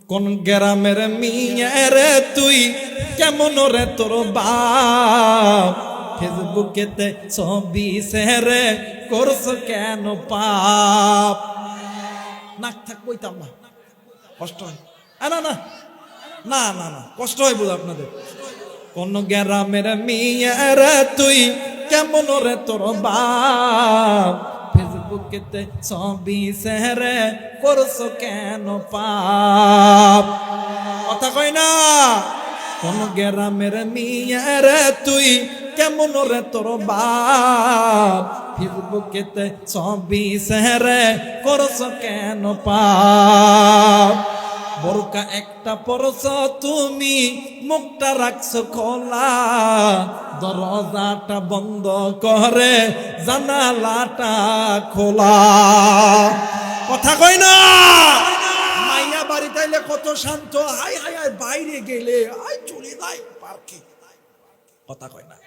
কোন গ্রামের মিয়া রে তুই, কেমন রে তোর বাপ, ফেসবুকেতে ছবি শেয়ারে করছ কেন পাপ। নাক থাক কইতাম না, কষ্ট হয়। না না না না না কষ্ট হয় বুঝ আপনাদের। কোন গ্রামের মিয়া রে তুই, কেমন রে তোর বাপ, ফেসবুকেতে ছবি শেয়ারে করছ কেন পাপ। কথা কই না। কোন গ্রামের মিয়া রে তুই, কেমন রে তোর বাপ, ফেসবুকেতে ছবি শেয়ারে করছ কেন পাপ। বোরকা একটা পরছ তুমি, মুখটা রাখছো খোলা, দরজাটা বন্ধ করে জানালাটা খোলা। কথা কই না। মাইয়া বাড়ি তাইলে কত শান্ত, হাই হাই হাই, বাইরে গেলে আই চলে যায় পার্কে। কথা কয় না।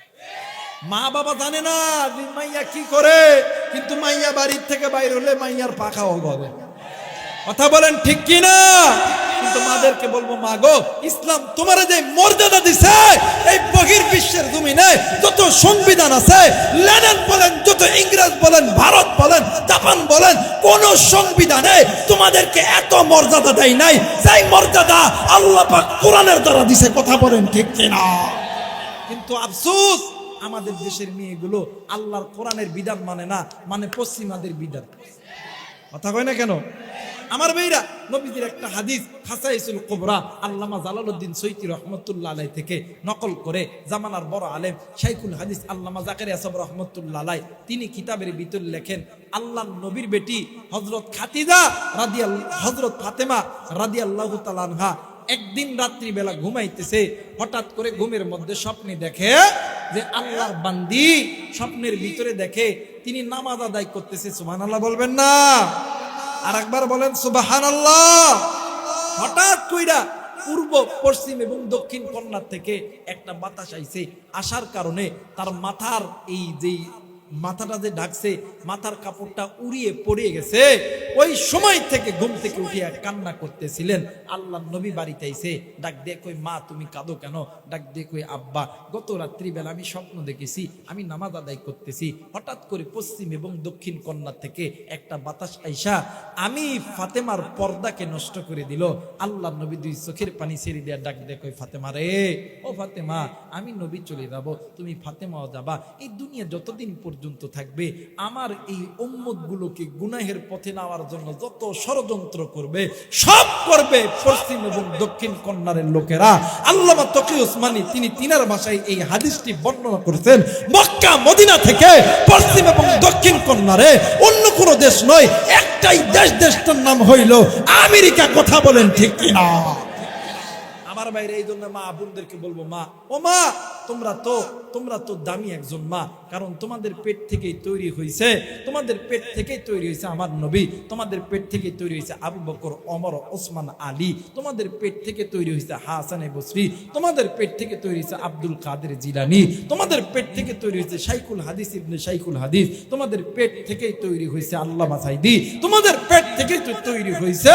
মা বাবা জানে না যে মাইয়া কি করে, কিন্তু মাইয়া বাড়ির থেকে বাইরে হলে মাইয়ার পাখাও গলে। কথা বলেন ঠিক কি না। কিন্তু মাদেরকে বলবো, মা গো, ইসলাম তোমার যে মর্যাদা দিছে, এই বহির বিশ্বের জমিনে যত সংবিধান আছে, লেনিন বলেন, যত ইংরেজ বলেন, ভারত বলেন, জাপান বলেন, কোন সংবিধানে তোমাদেরকে এত মর্যাদা দেয় নাই, সেই মর্যাদা আল্লাহ পাক কোরআনের দ্বারা দিছে। কথা বলেন ঠিক কি না। কিন্তু আফসোস, আমাদের দেশের মেয়েগুলো আল্লাহর কোরআনের বিধান মানে না, মানে পশ্চিমাদের বিধান। কথা কয় না কেন। আমার মেয়েরা, নবীজির একটা হাদিস খাসাইসুল কুবরা আল্লামা জালালউদ্দিন সৈয়দী রহমাতুল্লাহ আলাইহি থেকে নকল করে জামানার বড় আলেম শাইখুল হাদিস আল্লামা জাকারিয়া সাহেব রহমাতুল্লাহ আলাইহি তিনি কিতাবের ভিতর লেখেন, আল্লাহর নবীর বেটি হযরত খাদিজা হযরত ফাতেমা রাদিয়াল্লাহু তাআলা আনহা একদিন রাত্রি বেলা ঘুমাইতেছে, হঠাৎ করে ঘুমের মধ্যে স্বপ্নে দেখে যে আল্লাহর বান্দি স্বপ্নের ভিতরে দেখে তিনি নামাজ আদায় করতেছে। সুবহানাল্লাহ বলবেন না? আর একবার বলেন সুবহানাল্লাহ। হঠাৎ কইরা পূর্ব, পশ্চিম এবং দক্ষিণ কর্নার থেকে একটা বাতাস আইছে, আসার কারণে তার মাথার এই যে মাথাটা যে ঢাকছে, মাথার কাপড়টা উড়িয়ে পড়ে গেছে। ওই সময় থেকে ঘুম থেকে উঠিয়া কান্না করতেছিলেন। আল্লাহ নবী বাড়িতে আইছে, ডাক দিয়ে কই, মা তুমি কাঁদো কেন? ডাক দিয়ে কই, আব্বা গত রাত্রিবেলা আমি স্বপ্ন দেখেছি, আমি নামাজ আদায় করতেছি, হঠাৎ করে পশ্চিম এবং দক্ষিণ কর্নার থেকে একটা বাতাস আইসা আমি ফাতেমার পর্দাকে নষ্ট করে দিল। আল্লাহ নবী দুই চোখের পানি ছেড়ে দিয়া ডাক দিয়ে কই, ফাতেমা রে, ও ফাতেমা, আমি নবী চলে যাব, তুমি ফাতেমাও যাবা। এই দুনিয়া যতদিন পর্যন্ত থাকবে, আমার এই উম্মত গুলোকে গুনাহের পথে নেওয়ার জন্য যত ষড়যন্ত্র করবে, সব করবে পশ্চিম এবং দক্ষিণ কর্নারের লোকেরা। আল্লামা তকি উসমানী তিনি তিনার ভাষায় এই হাদিসটি বর্ণনা করেছেন। মক্কা মদিনা থেকে পশ্চিম এবং দক্ষিণ কর্নারে অন্য কোনো দেশ নয়, একটাই দেশ, দেশটার নাম হইল আমেরিকা। কথা বলেন ঠিক কিনা। আমার বাইরে এই জন্য মা বোনদেরকে বলবো, মা, ও মা, তোমরা তো দামি একজন মা, কারণ তোমাদের পেট থেকেই তৈরি হয়েছে, তোমাদের পেট থেকেই তৈরি হয়েছে আমার নবী, তোমাদের পেট থেকেই তৈরি হয়েছে আবু বকর, ওমর, ওসমান, আলী, তোমাদের পেট থেকে তৈরি হয়েছে হাসান বসরি, তোমাদের পেট থেকে তৈরি হয়েছে আব্দুল কাদের জিলানী, তোমাদের পেট থেকে তৈরি হয়েছে শাইখুল হাদিস ইবনে শাইখুল হাদিস, তোমাদের পেট থেকেই তৈরি হয়েছে আল্লামা সাইদি, তোমাদের পেট থেকেই তো তৈরি হয়েছে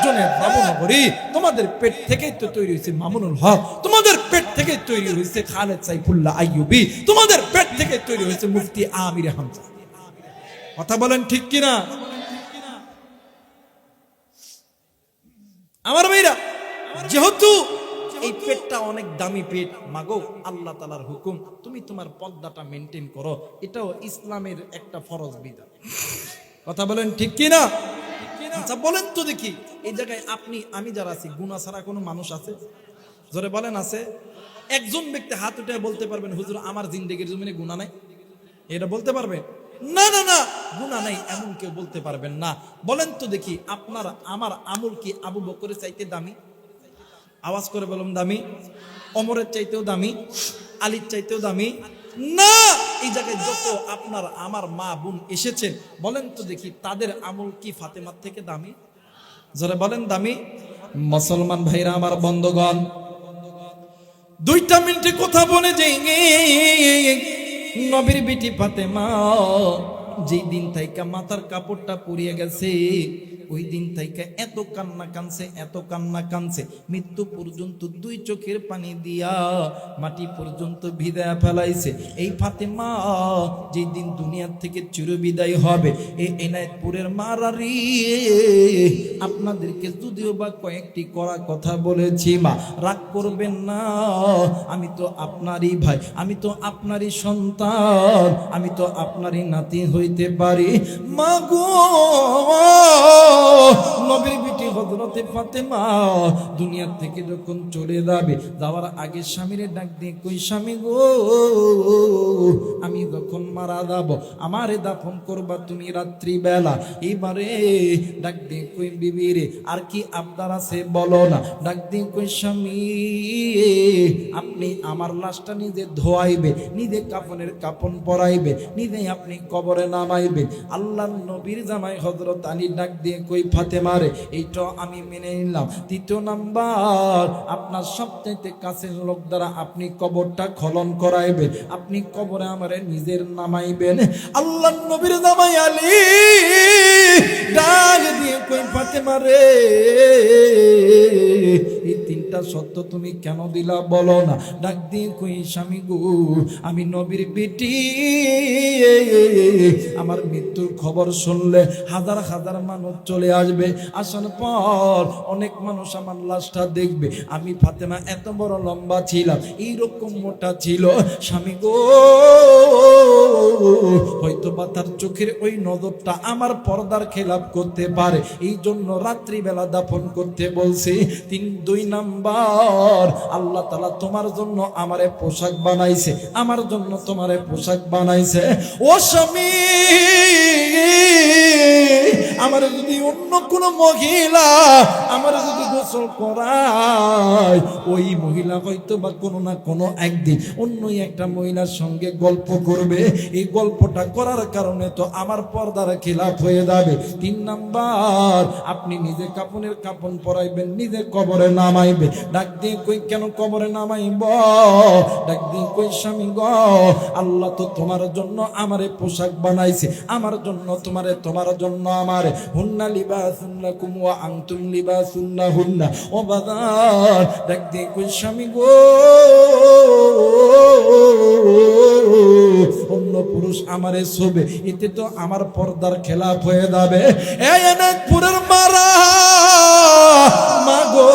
জুনায়েদ বাবুনগরী, তোমাদের পেট থেকেই তো তৈরি হয়েছে মামুনুল হক, তোমাদের পেট থেকে তৈরি হয়েছে খালেদ সাইফুল্লাহ আইয়ুবী, তোমাদের পেট থেকে তৈরি হয়েছে মুফতি আমির হামজা। কথা বলেন ঠিক কিনা। আমার ভাইরা, যেহেতু এই পেটটা অনেক দামি পেট, মাগো আল্লাহ তাআলার হুকুম, তুমি তোমার পর্দাটা মেনটেন করো, এটাও ইসলামের একটা ফরজ বিধান। কথা বলেন ঠিক কিনা। আচ্ছা বলেন তো দেখি, এই জায়গায় আপনি আমি যারা আছি, গুনাহ ছাড়া কোনো মানুষ আছে? জোরে বলেন আছে? একজন ব্যক্তি হাত উঠে বলতে পারবেন, হুজুর আমার জিন্দেগির জমিনে গুনাহ নাই? এটা বলতে পারবেন? না না না, গুনাহ নাই এমন কেউ বলতে পারবেন না। বলেন তো দেখি, আপনার আমার আমল কি আবু বকরের চাইতে দামি? আওয়াজ করে বলুন, দামি? ওমরের চাইতেও দামি? আলীর চাইতেও দামি? না। এই জায়গায় যত আপনার আমার মা বোন এসেছেন, বলেন তো দেখি তাদের আমল কি ফাতেমার থেকে দামি? যারা বলেন দামি। মুসলমান ভাইরা আমার, বন্ধুগণ, 2 মিনিটে কথা বলে যাই। নবীর বিটি ফাতেমা যেই দিন থেকে মাথার কাপড়টা পুড়িয়ে গেছে ওই দিন থেকে এত কান্না কানছে, এত কান্না কানছে, মৃত্যু পর্যন্ত দুই চোখের পানি দিয়া মাটি পর্যন্ত ভিদায়া ফেলাইছে। এই ফাতেমা যেই দিন দুনিয়ার থেকে চিরবিদায় হবে, এই এনায়েতপুরের মারারি আপনাদেরকে যদিও বা কয়েকটি কড়া কথা বলেছি, মা রাগ করবেন না। আমি তো আপনারই ভাই, আমি তো আপনারই সন্তান, আমি তো আপনারই নাতি হইতে পারি। মা গো, নবীর বিটি হযরতে ফাতেমা দুনিয়া থেকে যখন চলে যাবে, যাওয়ার আগে স্বামীরে ডাক দিয়ে কই, স্বামী গো, আমি যখন মারা যাব আমারে দাফন করবা তুমি রাত্রি বেলা। এবারে ডাক দিয়ে কই, বিবি রে আর কি আবদার আছে বলো না। ডাক দিয়ে কই, স্বামী আপনি আমার লাশটা নিজে ধোয়াইবে, নিজে কাফনের কাফন পরাইবে, নিজে আপনি কবরে নামাইবে। আল্লাহর নবীর জামাই হযরত আলী ডাক দিয়ে কই, ফাতেমারে এইটা আমি মেনে নিলাম। দ্বিতীয় নাম্বার, আপনার সবচাইতে কাছের লোক দ্বারা আপনি কবরটা খনন করাইবেন, আপনি কবরে আমারে নিজের নামাইবেন। আল্লাহর নবীর জামাই আলী ডাক দিয়ে কই, ফাতেমারে এই তিনটা সত্য তুমি কেন দিলা বলো না। ডাক দিয়ে কই, স্বামী গো, আমি নবীর বেটি, আমার মৃত্যুর খবর শুনলে হাজার হাজার মানুষ চলে আসবে, আসার পর অনেক মানুষ আমার লাশটা দেখবে। আমি ফাতেমা এত বড় লম্বা ছিলাম, এইরকম মোটা ছিল, স্বামী গো হয়তো বা তার চোখের ওই নজরটা আমার পর্দার খেলাপ করতে পারে, এই জন্য রাত্রিবেলা দাফন করতে বলছি। দুই নাম্বার, আল্লাহ তাআলা তোমার জন্য আমারে পোশাক বানাইছে, আমার জন্য তোমারে পোশাক বানাইছে। ও স্বামী, আমার যদি অন্য কোন মহিলা আমার যদি গোসল করায়, ওই মহিলা হয়তো বা কোনো না কোনো একদিন অন্য একটা মহিলার সঙ্গে গল্প করবে, এই গল্পটা করার কারণে তো আমার পর্দার খেলাফ হয়ে যাবে। তিন নাম্বার, আপনি নিজে কাফনের কাফন পরাইবেন, নিজে কবরে নামাইবে। ডাক দিয়ে কই, কেন কবরে নামাইব? ডাক দিয়ে কই, স্বামী গো, আল্লাহ তো তোমার জন্য আমারে পোশাক বানাইছে, আমার জন্য তোমারে, তোমার জন্য আমারে। হুন্না লিবাসুন লাকুম ওয়া আনতুম লিবাসুন লাহুন্না। ও বাজার, ডাক দিয়ে কই, স্বামী গো, অন্য পুরুষ আমারে শোবে, এতে তো আমার পর্দার খেলাফ হয়ে যাবে। এই এনায়েতপুরের মারা মা গো,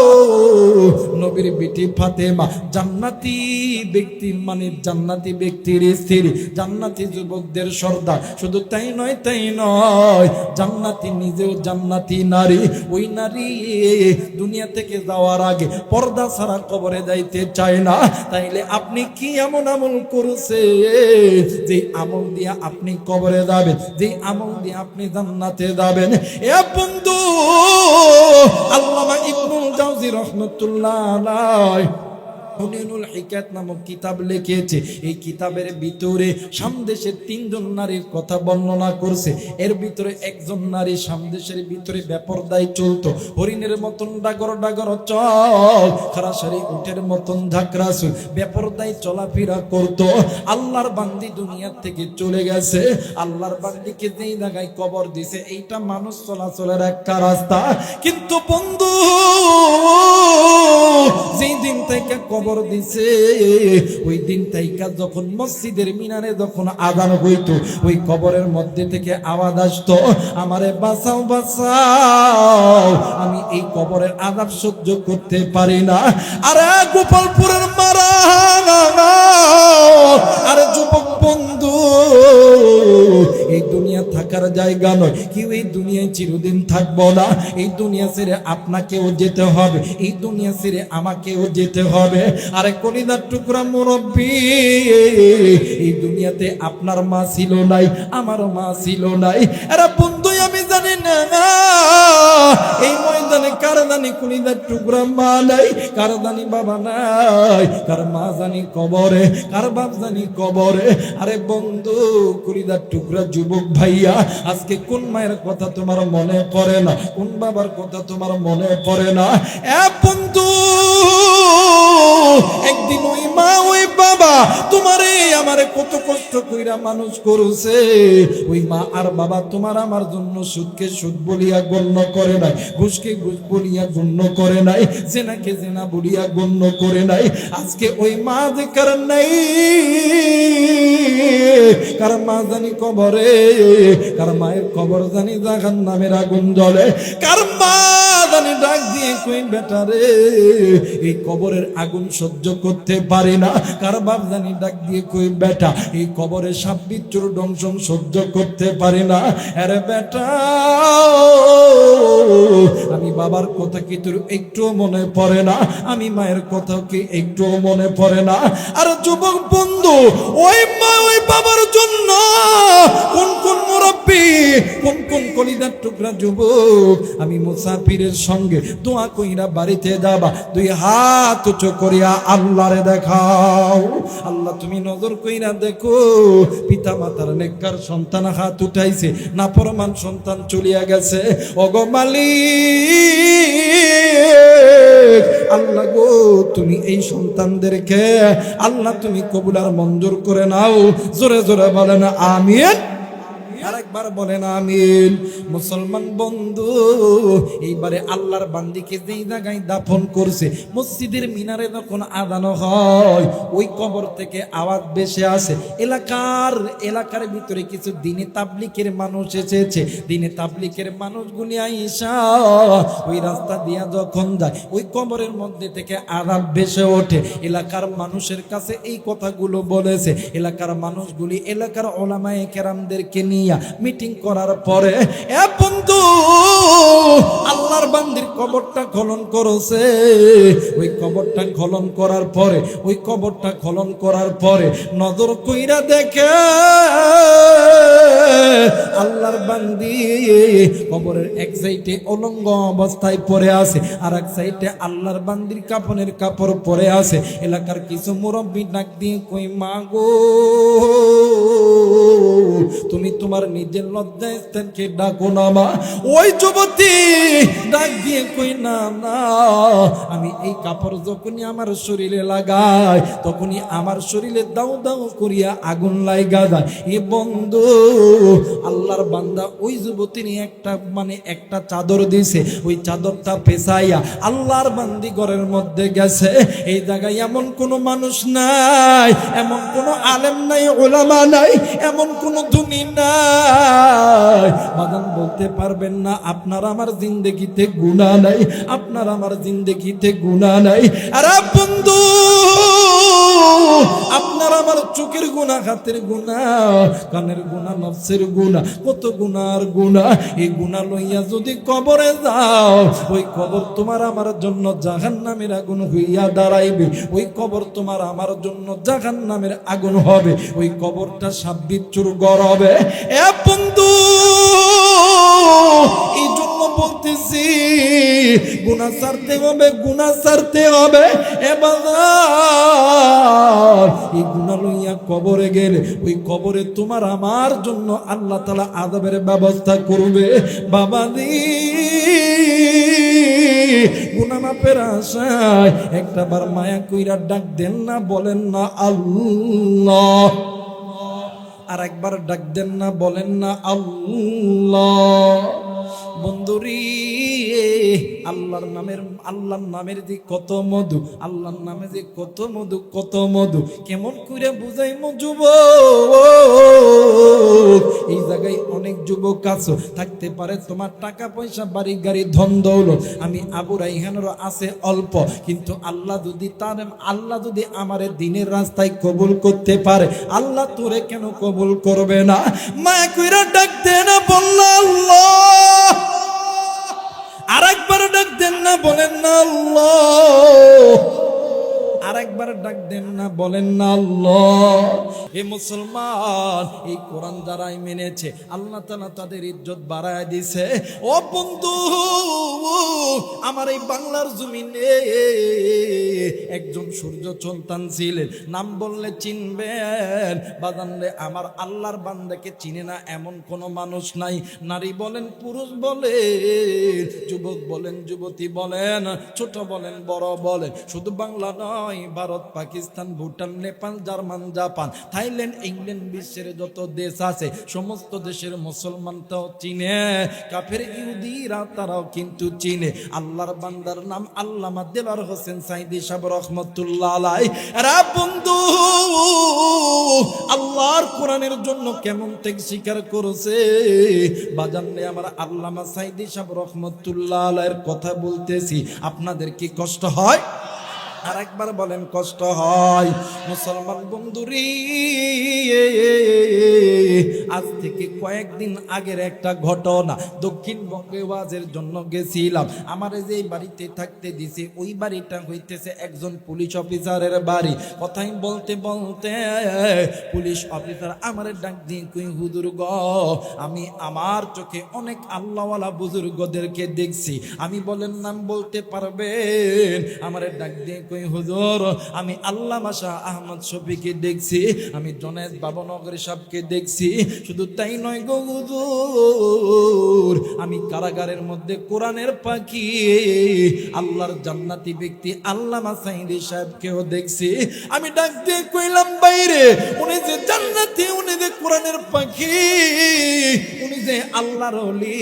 নবীর বিটি ফাতেমা জান্নাতি ব্যক্তি, মানে জান্নাতি ব্যক্তির স্ত্রী, জান্নাতি যুবকদের সর্দার। শুধু তাই নয়, তাই নয়, জান্নাতি নিজেও জান্নাতি নারী। ওই নারী দুনিয়া থেকে যাওয়ার আগে পর্দা ছাড়া কবরে যাইতে চায় না। তাইলে আপনি কি এমন আমল করছে যে আমল দিয়ে আপনি কবরে যাবেন, যে আমল দিয়ে আপনি জান্নাতে যাবেন? এ বন্ধু, আল্লামা ইবনুল জাওজি রাহমাতুল্লাহ আলাইহি হুনাইনুল হিকায়াত নামক কিতাব লিখেছে। এই কিতাবের ভিতরে সামদেশের তিনজন নারীর কথা বর্ণনা করছে। এর ভিতরে একজন নারী সামদেশের ভিতরে বেপরদায় চলতো, হরিণের মতন ডাগর ডাগর চল, খারাসারি উটের মতন ঝাঁকড়া চুল, বেপরদায় চলাফেরা করতো। আল্লাহর বান্দি দুনিয়া থেকে চলে গেছে, আল্লাহর বান্দিকে যেই জায়গায় কবর দিছে, এইটা মানুষ চলাচলের একটা রাস্তা। কিন্তু বন্ধু, যেই দিন থেকে কবর দিছে, ওই দিন থেকে যখন মসজিদের মিনারে যখন আযান হইতো, ওই কবরের মধ্যে থেকে আওয়াজ আসতো, আমারে বাঁচাও বাঁচাও, আমি এই কবরের আযাব সহ্য করতে পারি না। আরে গোপালপুরের মারা, আরে যুবক বন্ধু, এই দুনিয়া থাকার জায়গা নয়, কেউ এই দুনিয়ায় চিরদিন থাকবো না। এই দুনিয়া ছেড়ে আপনাকেও যেতে হবে, এই দুনিয়া ছেড়ে আমাকেও যেতে হবে। আরে কলিজার টুকরা মুরব্বি, এই দুনিয়াতে আপনার মা ছিল নাই, আমারও মা ছিল নাই। আরে বন্ধু, আমি জানি না এই ময়দানে কার জানি কলিজার টুকরা মা নাই, কার জানি বাবা নাই, কার মা জানি কবরে, কার বাপ জানি কবরে। আরে বন্ধু, কলিজার টুকরা যুবক ভাইয়া, আজকে কোন মায়ের কথা তোমার মনে পড়ে না, কোন বাবার কথা তোমার মনে পড়ে না? এ বন্ধু, একদিন ওই মা ওই বাবা তোমারে আমারে কত কষ্ট কইরা মানুষ করছে। ওই মা আর বাবা তোমার আমার জন্য সুদকে সুদ বলিয়া গণ্য করে নাই, ঘুষকে ঘুষ বলিয়া গণ্য করে নাই, জেনাকে জেনা বলিয়া গণ্য করে নাই। আজকে ওই মা যে কারণ নাই, কার মা জানি কবরে, কার মায়ের কবর জানি জাহান্নামের আগুন জ্বলে, কার মা জানি ডাক দিয়ে কই বেটা রে এই কবরের আগুন সহ্য করতে পারি না, কার বাপ জানি ডাক দিয়ে কই বেটা এই কবরের সাপ বিচ্ছুর দংশন সহ্য করতে পারি না। আরে বেটা আমি বাবার কথা কি তোর একটু মনে পড়ে না? আমি মায়ের কথা কি একটু মনে পড়ে না? আর যুবক বন্ধু, ওই মা ওই বাবার জন্য কোন কোন মুরব্বী, কোন কোন কলিজার টুকরা যুবক আমি মুসাফিরের সঙ্গে দোয়া কইরা বাড়িতে যাবা, দুই হাত উঁচু করিয়া আল্লাহরে দেখাও। আল্লাহ তুমি নজর কইরা দেখো, পিতা মাতার নেককার সন্তান হাত উঠাইছে, নাফরমান সন্তান চলিয়া গেছে। ওগো মালিক আল্লাহ গো, তুমি এই সন্তানদেরকে আল্লাহ তুমি কবুল আর মঞ্জুর করে নাও। জোরে জোরে বলেন আমিন, আরেকবার বলেন আমিন। মুসলমান বন্ধু, এইবারে আল্লাহর বান্দিকে যেই জায়গায় দাফন করছে, মসজিদের মিনারে যখন আযান হয় ওই কবর থেকে আওয়াজ ভেসে আসে। এলাকার ভিতরে কিছু দিনে তাবলিগের মানুষ এসেছে, দিনে তাবলিগের মানুষগুলি আইসা ওই রাস্তা দিয়া যখন যায় ওই কবরের মধ্যে থেকে আওয়াজ ভেসে ওঠে। এলাকার মানুষের কাছে এই কথাগুলো বলেছে। এলাকার মানুষগুলি এলাকার উলামায়ে কেরামদেরকে নিয়ে মিটিং করার পরে এ বন্ধু আল্লাহর বান্দির কবরটা খনন করেছে। ওই কবরটা খনন করার পরে নজর কইরা দেখে আল্লাহর বান্দি কবরের এক সাইডে উলঙ্গ অবস্থায় পড়ে আছে, আর এক সাইডে আল্লাহর বান্দির কাফনের কাপড় পরে আছে। এলাকার কিছু মুরব্বি ডাক দিয়ে কই মা গো, তুমি তোমার নিজের লজ্জা স্থানকে ডাকো না মা। ওই যুবতী ডাক দিয়ে কই না না, আমি এই কাপড় যখনই আমার শরীরে লাগাই তখনই আমার শরীরে দাও দাও করিয়া আগুন লাগা যায়। এ বন্ধু আল্লাহর বান্দা ওই যুবতী একটা চাদর দিছে, ওই চাদরটা পেছাইয়া আল্লাহর বান্দি ঘরের মধ্যে গেছে। এই জায়গায় এমন কোনো মানুষ নাই, এমন কোনো আলেম নাই, উলামা নাই, এমন কোনো ধনী নাই বাদান বলতে পারবেন না আপনার আমার জিন্দেগিতে গুনাহ নাই, আপনার আমার জিন্দেগিতে গুনাহ নাই। আরে বন্ধু আপনার আমার চোখের গুনাহ, হাতের গুনাহ, কানের গুনাহ, নফসের গুনাহ, কত গুনার গুনাহ। এই গুনাহ লইয়া যদি কবরে যাও ওই কবর তোমার আমার জন্য জাহান্নামের আগুন হইয়া দাঁড়াইবে। ওই কবর তোমার আমার জন্য জাহান্নামের আগুন হবে। ওই কবরটা সাপ বিচ্ছুর ঘর হবে। এ বন্ধু এই জন্য বলতেছি গুনাহ ছাড়তে হবে, গুনাহ ছাড়তে হবে। এবার এই গুনাহ লইয়া কবরে গেলে ওই কবরে তোমার আমার জন্য আল্লাহ তাআলা আযাবের ব্যবস্থা করবে। বাবাজি গুনাহ মাফের আশায় একটাবার মায়া কইরা ডাক দেন না, বলেন না আল্লাহ। আর একবার ডাক দেন না, বলেন না আল্লাহ। বন্ধুরি আল্লাহর নামের যে কত মধু, আল্লাহর নামে যে কত মধু, কত মধু, কেমন করে বুঝাই যুবক। এই জায়গায় অনেক যুবক আছো, থাকতে পারে তোমার টাকা পয়সা, বাড়ি গাড়ি, ধন দৌলত, আমি আবু রাইহানেরও আছে অল্প, কিন্তু আল্লাহ যদি আমারে দিনের রাস্তায় কবুল করতে পারে, আল্লাহ তোরে কেন কবুল করবে না? মায়া কইরা ডাক দে না, বলল আল্লাহ। আরেকবার ডাক দেন না, বলেন না আল্লাহ। আরেকবার ডাক দেন না, বলেন না আল্লাহ। এ মুসলমান, এই কোরআন যারাই মেনেছে আল্লাহ তাআলা তাদের ইজ্জত বাড়ায় দিছে। ও বন্ধু আমার এই বাংলার জমিনে একজন সূর্য সন্তান ছিলেন, নাম বললে চিনবেন। বাজানলে আমার আল্লাহর বান্দাকে চিনে না এমন কোন মানুষ নাই। নারী বলেন, পুরুষ বলেন, যুবক বলেন, যুবতী বলেন, ছোট বলেন, বড় বলেন, শুধু বাংলা নয় Bharat, Pakistan, Bhutan, Nepal, German, Japan, Thailand, England, বিশ্বের যত দেশ আছে সমস্ত দেশের মুসলমানটাও চিনে, কাফের ইহুদিরা তারাও কিন্তু চিনে। আল্লাহর বান্দার নাম আল্লামা দেলোয়ার হোসেন সাঈদী সাহেব রহমাতুল্লাহ আলাইহি। আরে বন্ধু, আল্লাহর কোরআনের জন্য কেমন ত্যাগ স্বীকার করেছে বাজানে আমার আল্লামা সাঈদী সাহেব রহমাতুল্লাহ আলাইহির কথা বলতেছি, আপনাদের কি কষ্ট হয়? আর একবার বলেন কষ্ট হয়? মুসলমান বন্ধুরি, আজ থেকে কয়েকদিন আগের একটা ঘটনা, দক্ষিণবঙ্গে ওয়াজের জন্য গেছিলাম। আমার যে বাড়িতে থাকতে দিছে ওই বাড়িটা হইতেছে একজন পুলিশ অফিসারের বাড়ি। কথাই বলতে বলতে পুলিশ অফিসার আমার ডাক দিয়ে কই, হুজুর গ, আমি আমার চোখে অনেক আল্লাহওয়ালা বুজুর্গদেরকে দেখছি। আমি বলেন নাম বলতে পারবেন? আমার ডাক দিয়ে কই, হুজুর আমি আল্লামা শাহ আহমদ শফীকে দেখছি, আমি জুনায়েদ বাবনগরী সাহেবকে দেখছি। শুধু তাই নয় গো হুজুর, আমি কারাগারের মধ্যে কোরআনের পাখি আল্লাহর জান্নাতি ব্যক্তি আল্লামা সাঈদী সাহেবকেও দেখছি। আমি ডাক দিয়ে কইলাম, বাইরে উনি যে জান্নাতি, উনি যে কোরআনের পাখি, উনি যে আল্লাহর ওলি,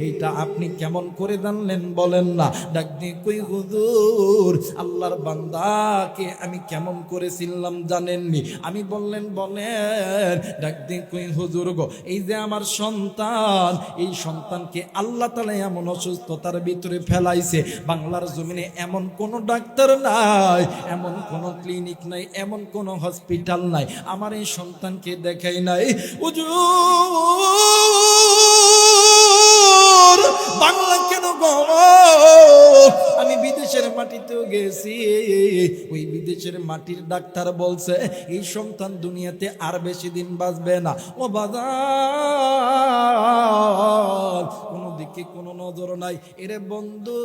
এইটা আপনি কেমন করে জানলেন বলেন না? ডাক দিয়ে কই, হুজুর আল্লাহর বান্দাকে আমি কেমন করে চিনলাম জানেননি? আমি বললেন বলেন। ডাক দিয়ে কই, হুজুর গো, এই যে আমার সন্তান, এই সন্তানকে আল্লাহ তাআলা এমন অসুস্থতার ভিতরে ফেলাইছে, বাংলার জমিনে এমন কোন ডাক্তার নাই, এমন কোন ক্লিনিক নাই, এমন কোন হসপিটাল নাই আমার এই সন্তানকে দেখাই নাই। হুজুর বাংলা কেন গো, আমি বিদেশের মাটিতেও গেছি, ওই বিদেশের মাটির ডাক্তার বলছে এই সন্তান দুনিয়াতে আর বেশি দিন বাঁচবে না। ও বাজার, কোনো দিকে কোনো নজর নাই। এরে বন্ধু,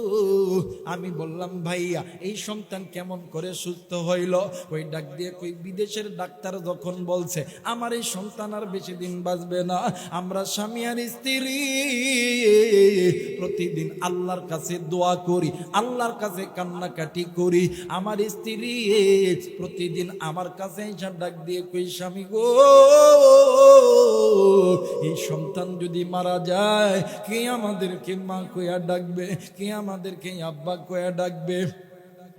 আমি বললাম ভাইয়া এই সন্তান কেমন করে সুস্থ হইল? ওই ডাক দিয়ে কই, বিদেশের ডাক্তার যখন বলছে আমার এই সন্তান আর বেশি দিন বাঁচবে না, আমরা স্বামী আর স্ত্রী প্রতিদিন আল্লাহর কাছে দোয়া করি, আল্লাহর কাছে কান্নাকাটি করি। আমার স্ত্রী প্রতিদিন আমার কাছে এসে ডাক দিয়ে কই, স্বামী গো, এই সন্তান যদি মারা যায় কে আমাদেরকে মা কইয়া ডাকবে, কে আমাদেরকে আব্বা কইয়া ডাকবে?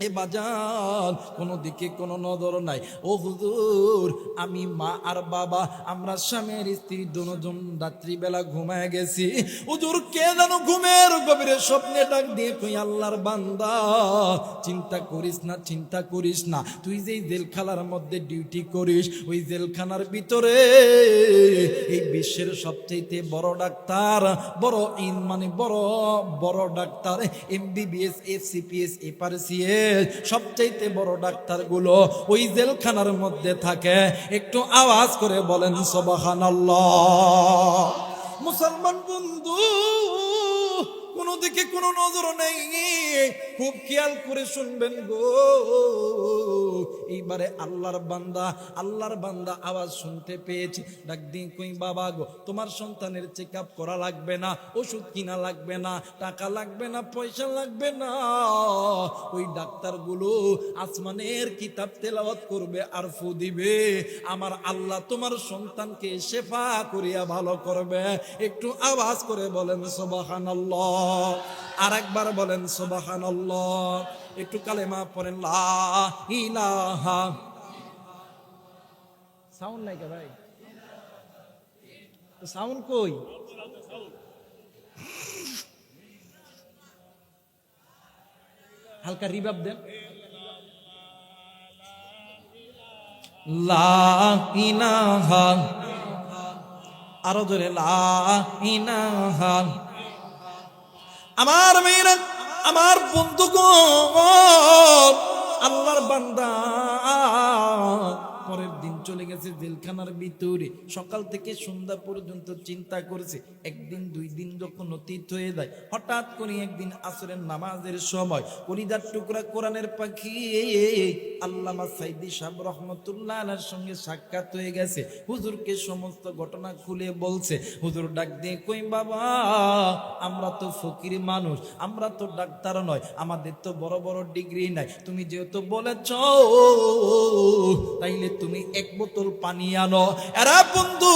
এ বাজার কোনো দিকে কোনো নজর নাই। ও হুজুর, আমি মা আর বাবা আমরা স্বামীর স্ত্রী দুজন রাত্রিবেলা ঘুমায় গেছি। হুজুর কে যেন ঘুমের গভীরে স্বপ্নে ডাক দিয়ে কই, আল্লাহর বান্দা চিন্তা করিস না, চিন্তা করিস না, তুই যেই জেলখানার মধ্যে ডিউটি করিস ওই জেলখানার ভিতরে এই বিশ্বের সবচেয়ে বড় ডাক্তার, বড় মানে বড় বড় ডাক্তার MBBS, FCPS, FRCS সবচাইতে বড় ডাক্তার গুলো ওই জেলখানার মধ্যে থাকে। একটু আওয়াজ করে বলেন সুবহানাল্লাহ। মুসলমান বন্ধু, কোনো দিকে কোনো নজর নেই, খুব খেয়াল করে শুনবেন গো। এইবারে আল্লাহর বান্দা আওয়াজ শুনতে পেয়েছি, ডাক দিয়ে কই, বাবা গো, তোমার সন্তানের চেক আপ করা লাগবে না, ওষুধ কিনা লাগবে না, টাকা লাগবে না, পয়সা লাগবে না। ওই ডাক্তারগুলো আসমানের কিতাব তেলাওয়াত করবে আর ফু দিবে, আমার আল্লাহ তোমার সন্তানকে শেফা করিয়া ভালো করবে। একটু আওয়াজ করে বলেন সুবহানাল্লাহ। আর একবার বলেন সুবহানাল্লাহ। একটু কালেমা পড়েন, লা ইলাহা। সাউন্ড নাই কে ভাই? সাউন্ড কই? হালকা রিভাব দেন। লা ইলাহা, আরো জোরে, লা ইলাহা। আমার মেয়েরা, আমার বন্ধুগণ, আল্লাহর বান্দা পরের দিন চলে গেছে জেলখানার ভিতরে। সকাল থেকে সন্ধ্যা পর্যন্ত চিন্তা করেছে। একদিন দুই দিন যখন অতীত হয়ে যায়, হঠাৎ করে একদিন আসরের নামাজের সময় কলিজার টুকরা কোরআনের পাখি আল্লামা সাইদি সাহেব রহমতুল্লাহ আলাইহির সঙ্গে সাক্ষাৎ হয়ে গেছে। হুজুরকে সমস্ত ঘটনা খুলে বলছে। হুজুর ডাক দিয়ে কই, বাবা আমরা তো ফকির মানুষ, আমরা তো ডাক্তার নয়, আমাদের তো বড় বড় ডিগ্রি নাই। তুমি যেহেতু বলেছ, তাইলে তুমি এক বোতল পানি আনো। এরা বন্ধু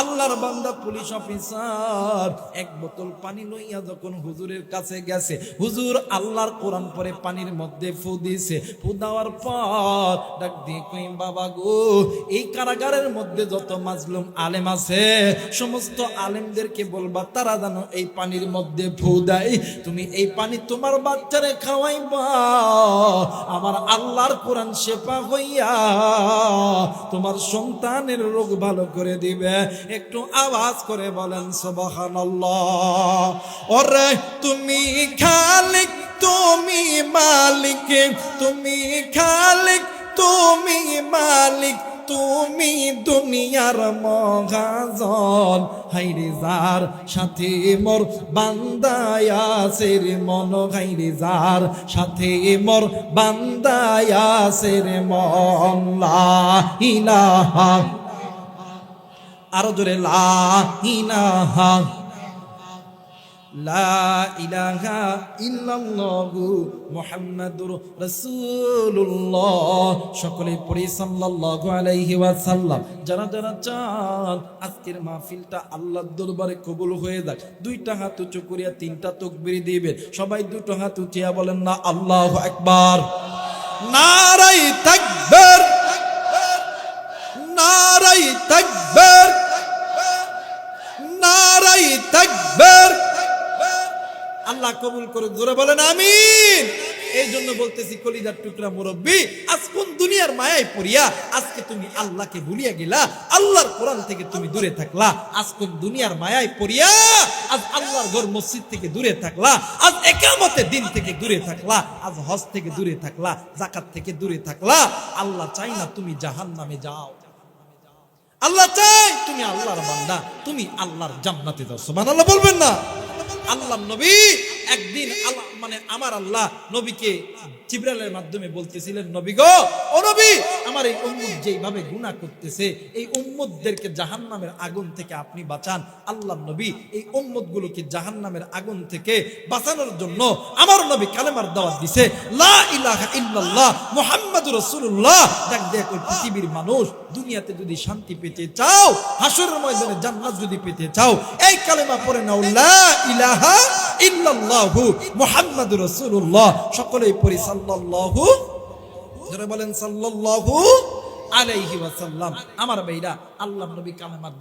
আল্লাহর বান্দা পুলিশ অফিসার এক বোতল পানি লইয়া যখন হুজুরের কাছে গেছে, হুজুর আল্লাহর কোরআন পরে পানির মধ্যে ফু দিয়েছে। ফু দেওয়ার পর ডাক দিয়ে কই, বাবা গো, এই কারাগারের মধ্যে যত মাজলুম আলেম আছে সমস্ত আলেমদেরকে বলবা তারা যেন এই পানির মধ্যে ফু দেয়। তুমি এই পানি তোমার বাচ্চারে খাওয়াইবা, আমার আল্লাহর কোরআন শেফা হইয়া তোমার সন্তানের রোগ ভালো করে দিবে। একটু আওয়াজ করে বলেন সুবহানাল্লাহ। ওরে তুমি খালিক, তুমি মালিক, তুমি খালিক, তুমি মালিক, তুমি দুনিয়ার মহাজন। হাইরে যার সাথে মোর বান্দায়াসের মন, হাইরে যার সাথে মোর বান্দায়াসের মন। লা ইলাহা, আরো জোরে লা ইলাহা, লা ইলাহা ইল্লাল্লাহু মুহাম্মাদুর রাসূলুল্লাহ। সকলে পড়ি সাল্লাল্লাহু আলাইহি ওয়াসাল্লাম। যারা যারা চান আজকের মাহফিলটা আল্লাহর দরবারে কবুল হয়ে যাক, দুইটা হাত উঁচু করিয়া তিনটা তাকবীর দিবেন। সবাই দুটো হাত উঠিয়া বলেন না আল্লাহু আকবার। নারাই তাকবীর, নারাই তাকবীর, নারাই তাকবীর। আল্লাহ কবুল করে, জোরে বলেন আমিন। এই জন্য বলতেছি কলিজার টুকরা মুরব্বী, আজ কোন দুনিয়ার মায়ায় পড়িয়া আজকে তুমি আল্লাহকে ভুলিয়া গেলা, আল্লাহর কোরআন থেকে তুমি দূরে থাকলা। আজ কোন দুনিয়ার মায়ায় পড়িয়া আজ আল্লাহর ঘর মসজিদ থেকে দূরে থাকলা, আজ ইকামতের দিন থেকে দূরে থাকলা, আজ হজ থেকে দূরে থাকলা, যাকাত থেকে দূরে থাকলা। আল্লাহ চাই না তুমি জাহান্নামে যাও, আল্লাহ চাই তুমি আল্লাহর বান্দা, তুমি আল্লাহর জান্নাতে যাও। সুবহানাল্লাহ বলবেন না? আল্লাহ নবী একদিন আল্লাহ মানে আমার আল্লাহ নবীকে জিবরাইলের মাধ্যমে বলতেছিলেন, নবী গো, ও নবী, আমার এই উম্মত যেইভাবে গুনাহ করতেছে, এই উম্মতদেরকে জাহান্নামের আগুন থেকে আপনি বাঁচান। আল্লাহ নবী এই উম্মতগুলোকে জাহান্নামের আগুন থেকে বাঁচানোর জন্য আমার নবী কালেমার দাওয়াত দিছে, লা ইলাহা ইল্লাল্লাহ মুহাম্মাদুর রাসূলুল্লাহ। দেখ দেখ ওই পৃথিবীর মানুষ, দুনিয়াতে যদি শান্তি পেতে চাও, হাসরের ময়দানে জান্নাত যদি পেতে চাও, এই কালেমা পড়ে নাও, লা ইলাহা ইল্লাল্লাহু মুহাম্মাদুর রাসূলুল্লাহ। সকলেই পড়ি সাল্লাল্লাহু, যারা বলেন সাল্লাল্লাহু আলাইহি ওয়াসাল্লাম। আমার ভাইরা, আল্লাহ নবী কালেমার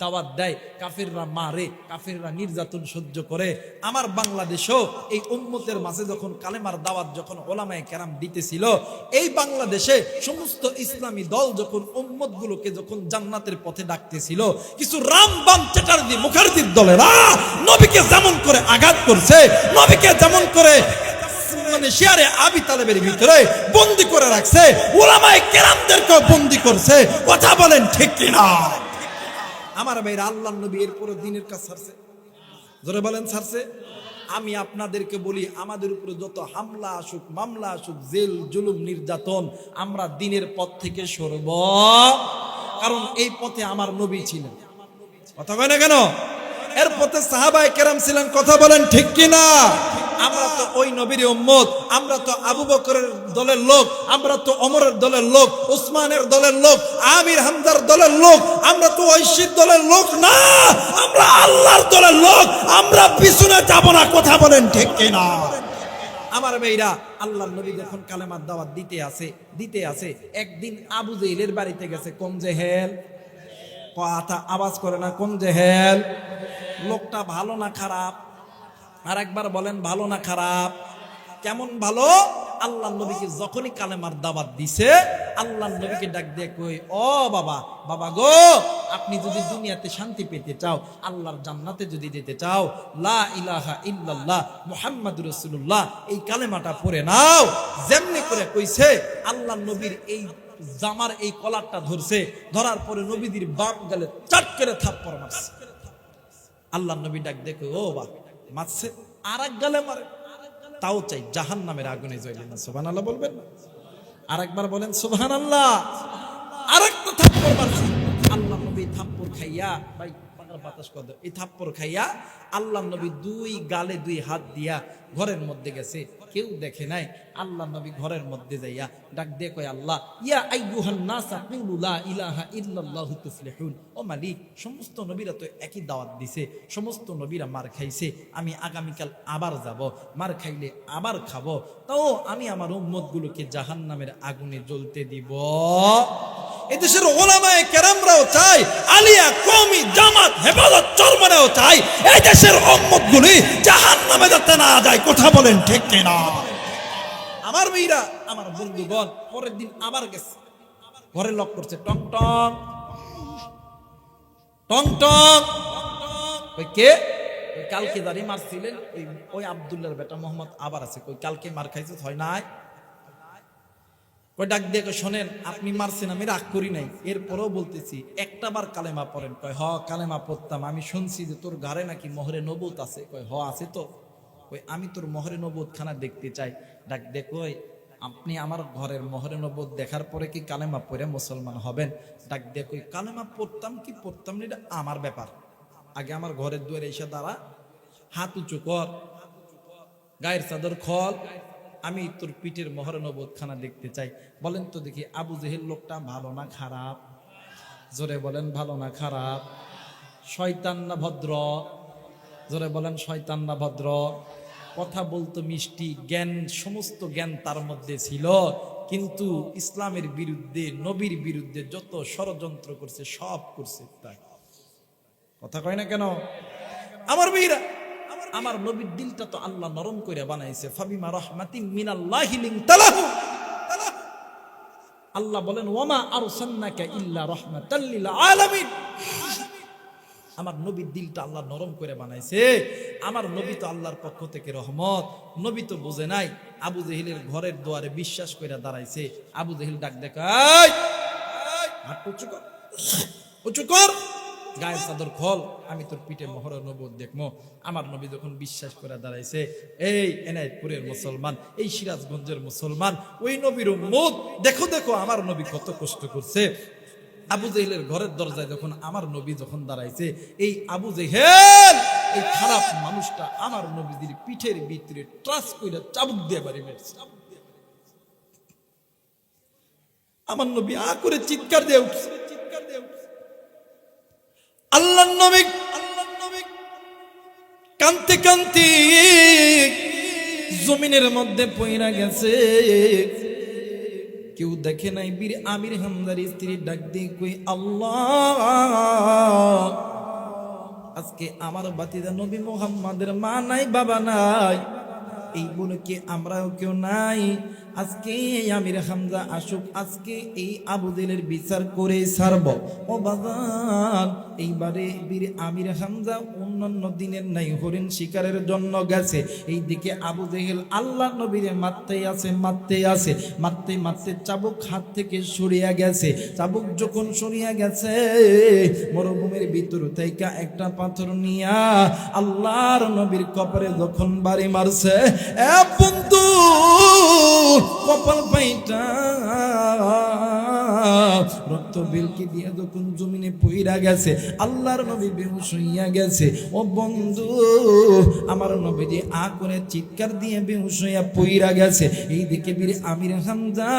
দাওয়াত দেয়, কাফেররা মারে, কাফেররা নির্যাতন সহ্য করে। আমার বাংলাদেশও এই উম্মতের মাঝে যখন কালেমার দাওয়াত যখন ওলামায়ে কেরাম দিতেছিল, এই বাংলাদেশে সমস্ত ইসলামী দল যখন উম্মতগুলোকে যখন জান্নাতের পথে ডাকতেছিল, কিছু রামবাম চ্যাটার্জি মুখার্জির দলেরা নবীকে যেমন করে আঘাত করছে, নবীকে যেমন করে মানে শিয়ারে আবি তালেবের ভিতরে বন্দি করে রাখছে, উলামায়ে কেরামদেরকেও বন্দি করছে। কথা বলেন ঠিক কিনা? আমার ভাইরা, আল্লাহর নবী এরপরে দ্বীনের কাজ ছাড়ছে, জোরে বলেন ছাড়ছে। আমি আপনাদেরকে বলি, আমাদের উপরে যত হামলা আসুক, মামলা আসুক, জেল জুলুম নির্যাতন, আমরা দ্বীনের পথ থেকে সরব, কারণ এই পথে আমার নবী ছিলেন। কথা কয় না কেন? এর পথে সাহাবায়ে কেরাম ছিলেন। কথা বলেন ঠিক কিনা? আমরা তো ওই নবীর উম্মত, আমরা তো আবু বকরের দলের লোক, আমরা তো ওমরের দলের লোক, উসমানের দলের লোক, আমির হামজার দলের লোক, আমরা তো ঐশীর দলের লোক না, আমরা আল্লাহর দলের লোক। আমরা পিছনে যাব না। কথা বলেন ঠিক কিনা? আমার ভাইরা, আল্লাহর নবী যখন কালেমার দাওয়াত দিতে আছে, একদিন আবু জেহেলের বাড়িতে গেছে। কোন জেহেল? কথা আওয়াজ করে না, কোন জেহেল? লোকটা ভালো না খারাপ? আর একবার বলেন, ভালো না খারাপ? কেমন ভালো? আল্লাহ নবীকে যখনই কালেমার দাওয়াত দিছে, আল্লাহ নবীকে ডাক দিয়ে কই, ও বাবা, বাবা গো, আপনি যদি দুনিয়াতে শান্তি পেতে চাও, আল্লাহর জান্নাতে যদি যেতে চাও, লা ইলাহা ইল্লাল্লাহ মুহাম্মাদুর রাসূলুল্লাহ এই কালেমাটা পড়ে নাও। যেমনি করে কইছে, আল্লাহ নবীর এই জামার এই কলারটা ধরছে, ধরার পরে নবীজির বাম গালে চাট করে থাপ্পড় মারছে। আল্লাহ নবী ডাক দেখো, ও বা মারছে, আর এক গালে মারে, তাও চাই জাহান্নামের আগুনে জ্বলবেন না। সুবহানাল্লাহ বলবেন না? আরেকবার বলেন সুবহানাল্লাহ। আরেকটা থাপ্পড় মারছে। আল্লাহ নবী থাপ্পড় খাইয়া, ভাই বাতাস কর, এই থাপ্পড় খাইয়া আল্লাহ নবী দুই গালে দুই হাত দিয়া ঘরের মধ্যে গেছে, কেউ দেখে নাই। আল্লাহ নবী ঘরের মধ্যে যাইয়া ডাক দিয়ে কয়, আল্লাহ ইয়া আইয়ুহান নাস কুলু লা ইলাহা ইল্লাল্লাহু তুফলিহুন। ও মালিক, সমস্ত নবীরা তো একই দাওয়াত দিছে, সমস্ত নবীরা মার খাইছে, আমি আগামীকাল আবার যাব, মার খাইলে আবার খাবো, তাও আমি আমার উম্মত গুলোকে জাহান্নামের আগুনে জ্বলতে দিব? এদেশের ওলামায়ে কেরামরাও চাই, আলিয়া কওমি জামাত হেফাজত চরমনাও চাই এই দেশের উম্মতগুলি জাহান্নামে যাতে না যায়। কথা বলেন ঠিক কিনা? আমার মেয়েরা, আমার বন্ধুগণ, পরের দিন আবার গেছে, ঘরে লক করছে, টং টং টং টং। ওই কে? ওই কালকে দাঁড়ি মারছিলেন, ওই আব্দুল্লাহর বেটা মোহাম্মদ আবার আছে। কই কালকে মার খাইছে? হয় নাই? কই ডাক দিয়ে শোনেন, আপনি মারছেন, আমি রাগ করি নাই, এরপরেও বলতেছি একটা বার কালেমা পড়েন। কয় হ কালেমা পড়তাম, আমি শুনছি যে তোর ঘরে নাকি মোহরে নবুত আছে। কয় হ আছে তো। কই আমি তোর মোহরে নবুত খানা দেখতে চাই। ডাক দিয়ে কই আপনি আমার ঘরের মোহরে নবুত দেখার পরে কি কালেমা পড়ে মুসলমান হবেন? ডাক দিয়ে কই কালেমা পড়তাম কি পড়তাম না এটা আমার ব্যাপার, আগে আমার ঘরের দুয়ারে এসে দাঁড়া, হাত উঁচু কর, গায়ের চাদর খোল, আমি তোর পিঠের মোহরে নবুত খানা দেখতে চাই। বলেন তো দেখি, আবু জেহেল লোকটা ভালো না খারাপ? জোরে বলেন, ভালো না খারাপ? শয়তান না ভদ্র? জোরে বলেন, শয়তান না ভদ্র? কথা বলতো মিষ্টি, জ্ঞান, সমস্ত জ্ঞান তার মধ্যে ছিল, কিন্তু ইসলামের বিরুদ্ধে, নবীর বিরুদ্ধে যত ষড়যন্ত্র করছে সব করছে। তাই কথা কয় না কেন? আমার মেয়েরা, আমার নবীর দিলটা তো আল্লাহ নরম করে বানাইছে। ফাবিমা রাহমাতিন মিনাল্লাহি লিনতালাহু, আল্লাহ বলেন ওয়ামা আরসালনাকা ইল্লা রাহমাতাল লিল আলামিন। আমার নবীর দিলটা আল্লাহ নরম করে বানাইছে। আমার নবী তো আল্লাহর পক্ষ থেকে রহমত। নবী তো বোঝে নাই, আবু জেহেলের ঘরের দুয়ারে বিশ্বাস করে দাঁড়াইছে। আবু জেহেল ডাক দেখায়, হাত উঁচু কর, উঁচু কর, গায়ের চাদর খোল, আমি তোর পিঠে মোহরে নবুত দেখবো। আমার নবী যখন বিশ্বাস করে দাঁড়াইছে, এই এনায়েতপুরের মুসলমান, এই সিরাজগঞ্জের মুসলমান, ওই নবীর উম্মত, দেখো দেখো আমার নবী কত কষ্ট করছে। আবু জেহেলের ঘরের দরজায় যখন আমার নবী যখন দাঁড়াইছে, এই আবু জেহেল, এই খারাপ মানুষটা আমার নবীদের পিঠের ভিতরে ট্রাস কইরা চাবুক দিয়ে বাড়ি মেরেছে। আমার নবী আ করে চিৎকার দিয়ে উঠছে। আল্লাহ নবী কানতে কানতে জমিনের মধ্যে পইরা গেছে। কেউ দেখে নাই। বীর আমির হামজার স্ত্রী ডাক দিয়ে কই, আল্লাহ, আজকে আমার বাতিদা নবী মুহাম্মাদের মা নাই, বাবা নাই, এই বলে কি আমরাও কেউ নাই? আজকে আমির হামজা আসুক, আজকে এই আবু জেহেলের বিচার করে ছাড়ব। ও বাজান, এইবারে বীর আমির হামজা অন্যান্য দিনের নাই হরিণ শিকারের জন্য গেছে। এই দিকে আবু জেহেল আল্লাহ নবীরে মারতে আছে, মারতে আছে, মারতে মারতে চাবুক হাত থেকে সরিয়া গেছে। চাবুক যখন সরিয়া গেছে, মরুভূমির ভিতর থেকে একটা পাথর নিয়া আল্লাহর নবীর কপালে যখন বাড়ি মারছে, এ বন্ধু কপাল পাইটা রক্ত বিলকি দিয়ে যখন জমিনে পইরা গেছে, আল্লাহর নবী বেহুশ হইয়া গেছে। ও বন্ধু, আমার নবীজি আ করে চিৎকার দিয়ে বেহুশ হইয়া পইরা গেছে। এইদিকে বীর আমির হামজা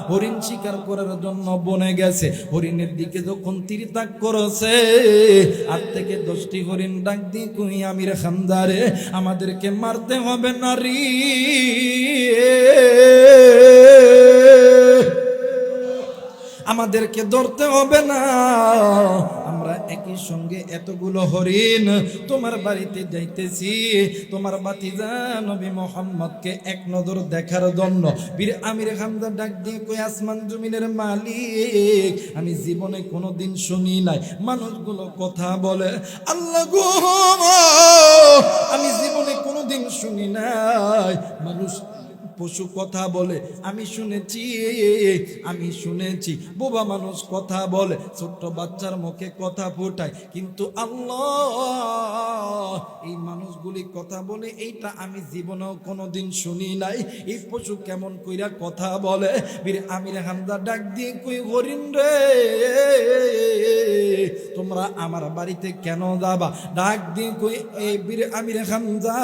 হরিণ শিকার করার জন্য বনে গেছে। হরিণের দিকে যখন তীর তাক করেছে, 8 থেকে 10টি হরিণ ডাক দিয়ে কই, আমির হামজা রে, আমাদেরকে মারতে হবে না রে, আমাদেরকে ধরতে হবে না, আমরা একই সঙ্গে এতগুলো হরিণ তোমার বাড়িতে যাইতেছি তোমার ভাতিজা নবী মুহাম্মদকে এক নজর দেখার জন্য। বীর আমির হামজা ডাক দিয়ে কই, আসমান জমিনের মালিক, আমি জীবনে কোনোদিন শুনি নাই মানুষগুলো কথা বলে। আল্লাহ গো, আমি জীবনে কোনোদিন শুনি নাই মানুষ পশু কথা বলে, আমি শুনেছি বোবা মানুষ কথা বলে, ছোট্ট বাচ্চার মুখে কথা ফোটায়, কিন্তু আল্লাহ এই মানুষগুলি কথা বলে এইটা আমি জীবনেও কোনোদিন শুনি নাই। এই পশু কেমন কইরা কথা বলে? বীর আমির হামজা ডাক দিয়ে কই, হরিণ রে তোমরা আমার বাড়িতে কেন যাবা? ডাক দিয়ে কই, এই বীর আমির হামজা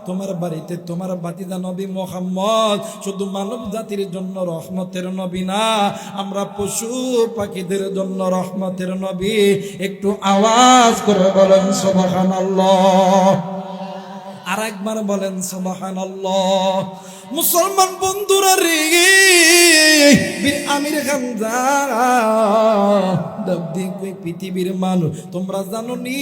তোমার বাড়িতে তোমার বাতিদা নবী মুহাম্মদ শুধু মানব জাতির জন্য রহমতের নবী না, আমরা পশু পাখিদের জন্য রহমতের নবী। একটু আওয়াজ করে বলেন সুবহানাল্লাহ, আর একবার বলেন সুবহানাল্লাহ। মুসলমান বন্ধুরা রে, বীর আমির হামজা পৃথিবীর মানুষ তোমরা জানো নি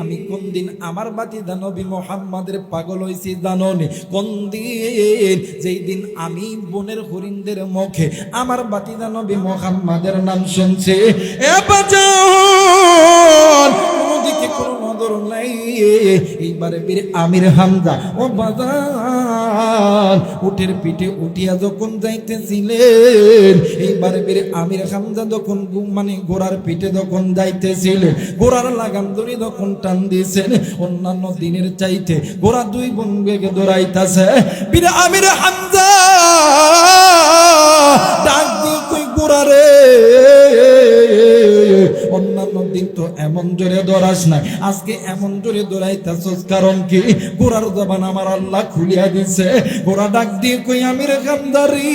আমি কোন দিন আমার বাতিদা নবী মুহাম্মাদের পাগল হইছি? জানো নি কোন দিন? যেই দিন আমি বনের হরিণদের মুখে আমার বাতিদা নবী মুহাম্মাদের নাম শুনছি। এ বাজান কোনদিকে কোন নজর নাই। এইবারে বীর আমির হামজা ও বাজান উটের পিঠে উঠিয়া যখন যাইতেছিলেন, এইবারে বীর আমির হামজা যখন ঘোড়ার পিঠে যখন যাইতেছিলেন, ঘোড়ার লাগাম ধরে যখন টান দিয়েছেন, অন্যান্য দিনের চাইতে ঘোড়া দুই গুণ বেগে দৌড়াইতেছে। বীর আমির হামজা ডাক দিয়ে কই, ঘোড়া রে অন্যান্য দিন তো এমন জোরে দৌড়াস না, আজকে এমন জোরে দৌড়াইতেছস কারণ কি? ঘোড়ার জবান আমার আল্লাহ খুলিয়া দিছে। ঘোড়া ডাক দিয়ে কই, আমির হামদারি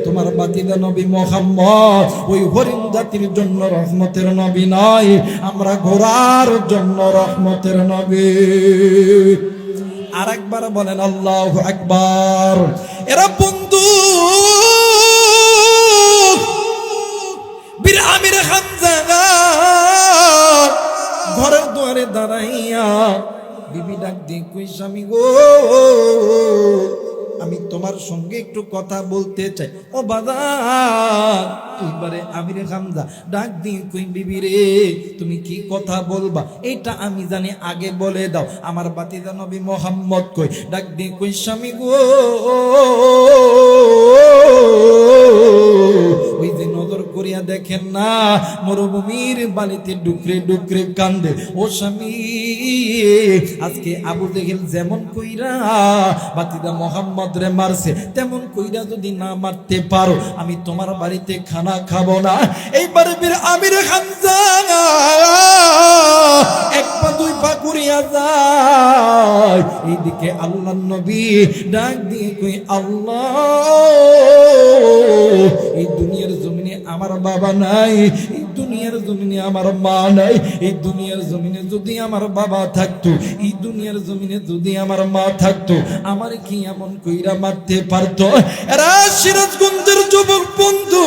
তোমার বাতিদা নবী মুহাম্মদ ওই হরিণ জাতির জন্য রহমতের নবী নয়, আমরা ঘোড়ার জন্য রহমতের নবী। আর একবার বলেন আল্লাহু আকবার। এরা বন্ধু বীর আমির হামজা ঘরের দুয়ারে দাঁড়াইয়া বিবি ডাক দিয়ে কই, স্বামী গো আমি তোমার সঙ্গে একটু কথা বলতে চাই। ও বাজার এইবারে আমির হামজা ডাক দিয়ে কই, বিবি রে তুমি কি কথা বলবা এইটা আমি জানি, আগে বলে দাও। আমার বাতিদা নবী মুহাম্মদ কই, ডাক দিয়ে কই, স্বামী গো ওই যে নজর করিয়া দেখেন না মরুভূমির বালিতে ডুকরে ডুকরে কান্দে, ও স্বামী আজকে আবু জেহেল যেমন কইরা বাতিদা মুহাম্মদ রে মারছে, তেমন কইরা যদি না মারতে পারো আমি তোমার বাড়িতে খানা খাবো না। এইবারে বীর আমির হামজা এক পা দুই পা করিয়া যায়, এইদিকে আল্লাহর নবী ডাক দিয়ে কই, আল্লাহ এই দুনিয়ার জমিনে আমার বাবা নাই, এই দুনিয়ার জমিনে আমার মা নাই, এই দুনিয়ার জমিনে যদি আমার বাবা থাকতো, এই দুনিয়ার জমিনে যদি আমার মা থাকতো, আমার কি এমন কইরা মারতে পারতো? এরা সিরাজগঞ্জের যুবক বন্ধু,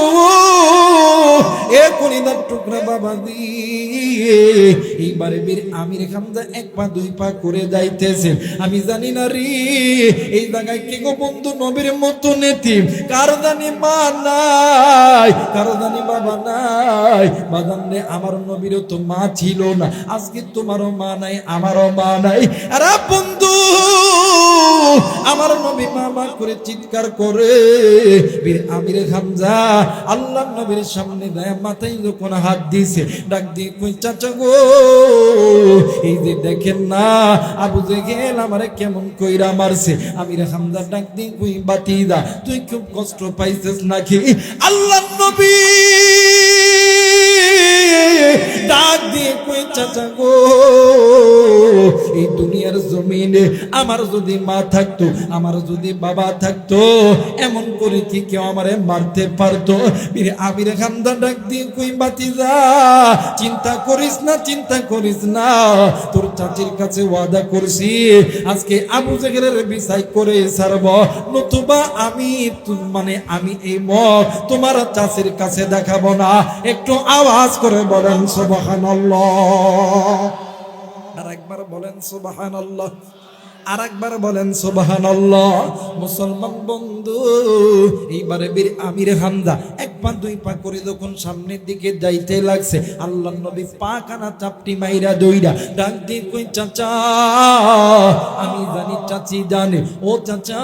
এ কলিদার টুকরা বাবা দিয়ে এইবারে বীর আমির হামজা এক পা দুই পা করে যাইতেছে। আমি জানি না রে এই জায়গায় কে গো বন্ধু নবীর মতো নেতিম, কার জানি মা নাই, কার জানি বাবা নাই। বাজান রে আমার নবীরও তো মা ছিল না, আজকে তোমারও মা নাই আমারও মা নাই। আরে বন্ধু আমার নবী মা করে চিৎকার করে বীর আমির হামজা আল্লাহর নবীর সামনে দায়া মাথায় যখন হাত দিয়েছে, ডাক দিয়ে কই, চাচা গো এই যে দেখেন না আবু জেহেল আমারে কেমন কইরা মারছে। আমির হামজা ডাক দিয়ে কই, বাতিদা তুই খুব কষ্ট পাইছিস নাকি? আল্লাহর নবী ডাক দিয়ে কই, চাচা গো এই দুনিয়ার জমিনে আমার যদি মা থাকতো, আমার যদি বাবা থাকতো, এমন করে কি কেউ আমারে মারতে পারতো? বীর আমির হামজা ডাক দিয়ে কই, বাতিজা চিন্তা করিস না, চিন্তা করিস না, তোর চাচির কাছে ওয়াদা করছি আজকে আবু জেহেলের বিচার করে ছাড়ব, নতুবা আমি আমি এই মত তোমার চাচির কাছে দেখাবো না। একটু আওয়াজ করে বলেন সুবহানাল্লাহ, আর একবার বলেন সুবহানাল্লাহ, আর একবার বলেন সুবহানাল্লাহ। মুসলমান বন্ধু এইবারে বীর আমির হামজা এক দুই পা করে যখন সামনের দিকে যাইতে লাগছে, আল্লাহর নবী পা কানা চাপটি মাইরা দইরা ডাক দিয়ে কই, চাচা আমি জানি, চাচি জানে, ও চাচা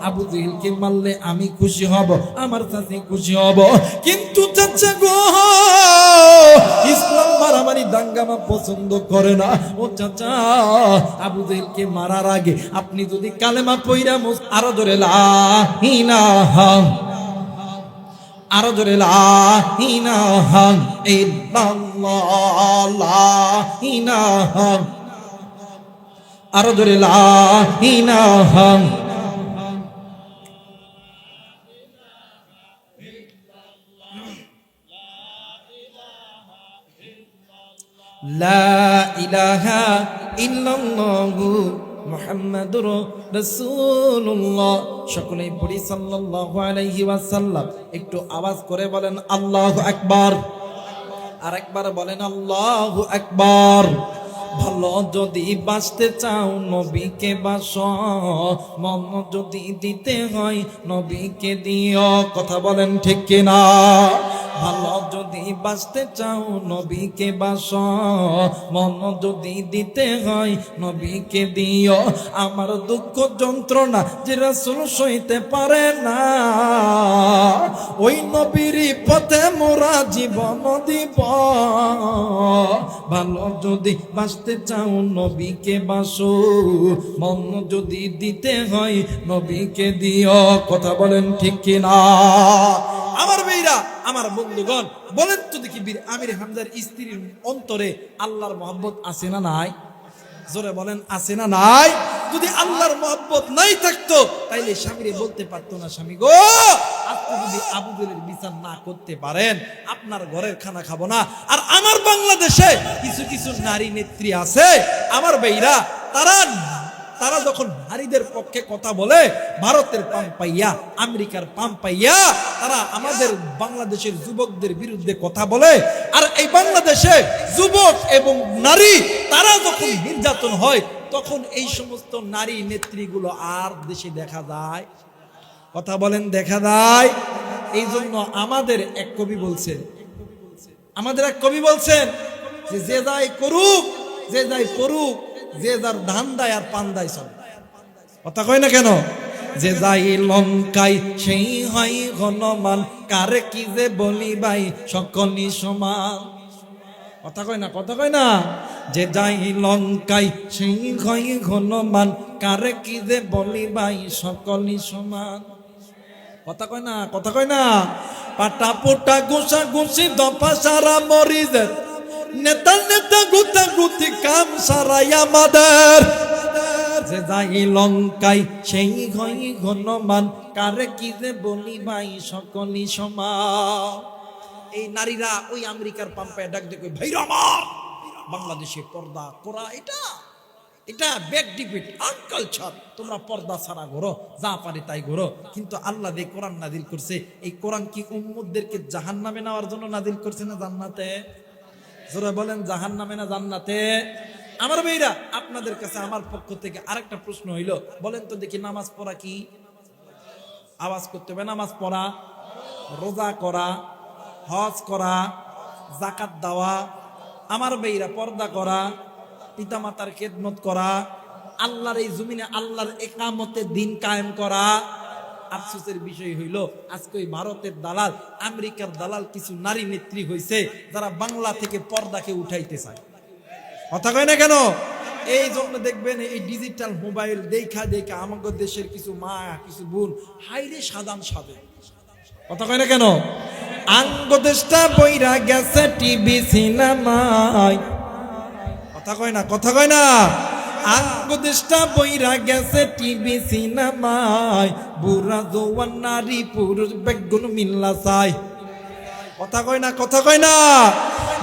আবু জেহেলকে মারলে আমি খুশি হব, আমার চাচি খুশি হব, কিন্তু চাচা গো ইসলাম মারামারি দাঙ্গামা পছন্দ করে না। ও চাচা আবু জেহেলকে মারার আগে আপনি যদি কালেমা পইরা আরো ধরে লা ইলাহা, আরো ধরে লা ইলাহা ইল্লাল্লাহ, লা ইলাহা, আরো ধরে লা ইলাহা, লা ইলাহা ইল্লাল্লাহু মুহাম্মাদুর রাসূলুল্লাহ। সকলেই পড়ি সাল্লাল্লাহু আলাইহি ওয়াসাল্লাম। একটু আওয়াজ করে বলেন আল্লাহু আকবার, আর একবার বলেন আল্লাহু আকবার। ভালো যদি বাঁচতে চাও নবীকে বাসো, মন যদি দিতে হয় নবীকে দিও, কথা বলেন ঠিক কিনা? ভালো যদি বাঁচতে চাও নবীকে বাসো, মন যদি দিতে হয় নবীকে দিও। আমার দুঃখ যন্ত্রণা যে রাসূল সইতে পারে না, ওই নবীর পথে মোরা জীবন দিব। ভালো যদি বাঁচতে চাও নবীকে বাসো, মন যদি দিতে হয় নবীকে দিও, কথা বলেন ঠিক কিনা? আমার ভাইরা, আমার বন্ধুগণ, বলেন তো দেখি বীর আমির হামজার স্ত্রীর অন্তরে আল্লাহর মহব্বত আছে না নাই? জোরে বলেন আছে না নাই? যদি আল্লাহর মহব্বত নাই থাকতো তাইলে স্বামীরে বলতে পারতো না, স্বামী গো আপনি যদি আবু জেহেলের বিচার না করতে পারেন আপনার ঘরের খানা খাবো না। আর আমার বাংলাদেশে কিছু কিছু নারী নেত্রী আছে আমার ভাইরা, তারা যখন নারীদের পক্ষে কথা বলে, ভারতের পাম পাইয়া, আমেরিকার পাম পাইয়া তারা আমাদের বাংলাদেশের যুবকদের বিরুদ্ধে কথা বলে। আর এই বাংলাদেশে যুবক এবং নারী তারা যখন নির্যাতন হয়, তখন এই সমস্ত নারী নেত্রীগুলো আর দেশে দেখা যায়, কথা বলেন দেখা যায়। এই জন্য আমাদের এক কবি বলছেন, যে যাই করুক, যে যাই করুক, যে যার ধান দেয় আর পান দেয় চলে, কথা কয় না কেন? যে যাই লঙ্কাই সেই হয় হনুমান, কারে কি যে বলি ভাই সকলই সমান, কথা কয় না, কথা কয় না? যে যাই লঙ্কাই সেই হয় হনুমান, কারে কি যে বলি ভাই সকলই সমান, কথা কয় না, কথা কয় না? পাটা পোটা গোসা গুছি দফা সারা মরিদের, নেতা নেতা গুতা গুতি কাম সারাই আমাদের। যে যাই লঙ্কাই সেই হয় হনুমান, কারে কি যে বলি ভাই সকলই সমান। এই নারীরা ওই আমেরিকার পাম্পায় ডাক দেখে, ভাই আমার বাংলাদেশে পর্দা করা এটা ব্যাক ডিপিট আনকালচার, তোমরা পর্দা ছাড়া ঘোরো, যা পারে তাই ঘোরো। কিন্তু আল্লাহ যে কোরআন নাজিল করছে, এই কোরআন কি উম্মতদেরকে জাহান্নামে নেওয়ার জন্য নাজিল করছে না জান্নাতে? জোরে বলেন জাহান্নামে না জান্নাতে? আমার ভাইরা, আপনাদের কাছে আমার পক্ষ থেকে আরেকটা প্রশ্ন হইল, বলেন তো দেখি নামাজ পড়া কি? আওয়াজ করতে হবে। নামাজ পড়া, রোজা করা, হজ করা, যাকাত দেওয়া, আমার ভাইরা পর্দা করা, পিতামাতার খেদমত করা, আল্লাহর এই জমিনে আল্লাহর একামতে দিন কায়েম করা। আফসোসের বিষয় হইল আজকে ওই ভারতের দালাল, আমেরিকার দালাল কিছু নারী নেত্রী হইছে যারা বাংলা থেকে পর্দাকে উঠাইতে চায়, কথা কয় না কেন? এই জন্য দেখবেন এই ডিজিটাল মোবাইল দেখা দেখা আমাদের দেশের কিছু মা, কিছু বোন হাইরে সাদান সাদে, কথা কয় না কেন? আঙ্গদেশটা বইরা গেছে টিভি সিনেমায়, কথা কয় না, কথা কয় না? আঙ্গদেশটা বইরা গেছে টিভি সিনেমায়, বুড়া জওয়ান নারী পুরুষ বেগুন মিল্লা চাই, কথা কয় না, কথা কয় না?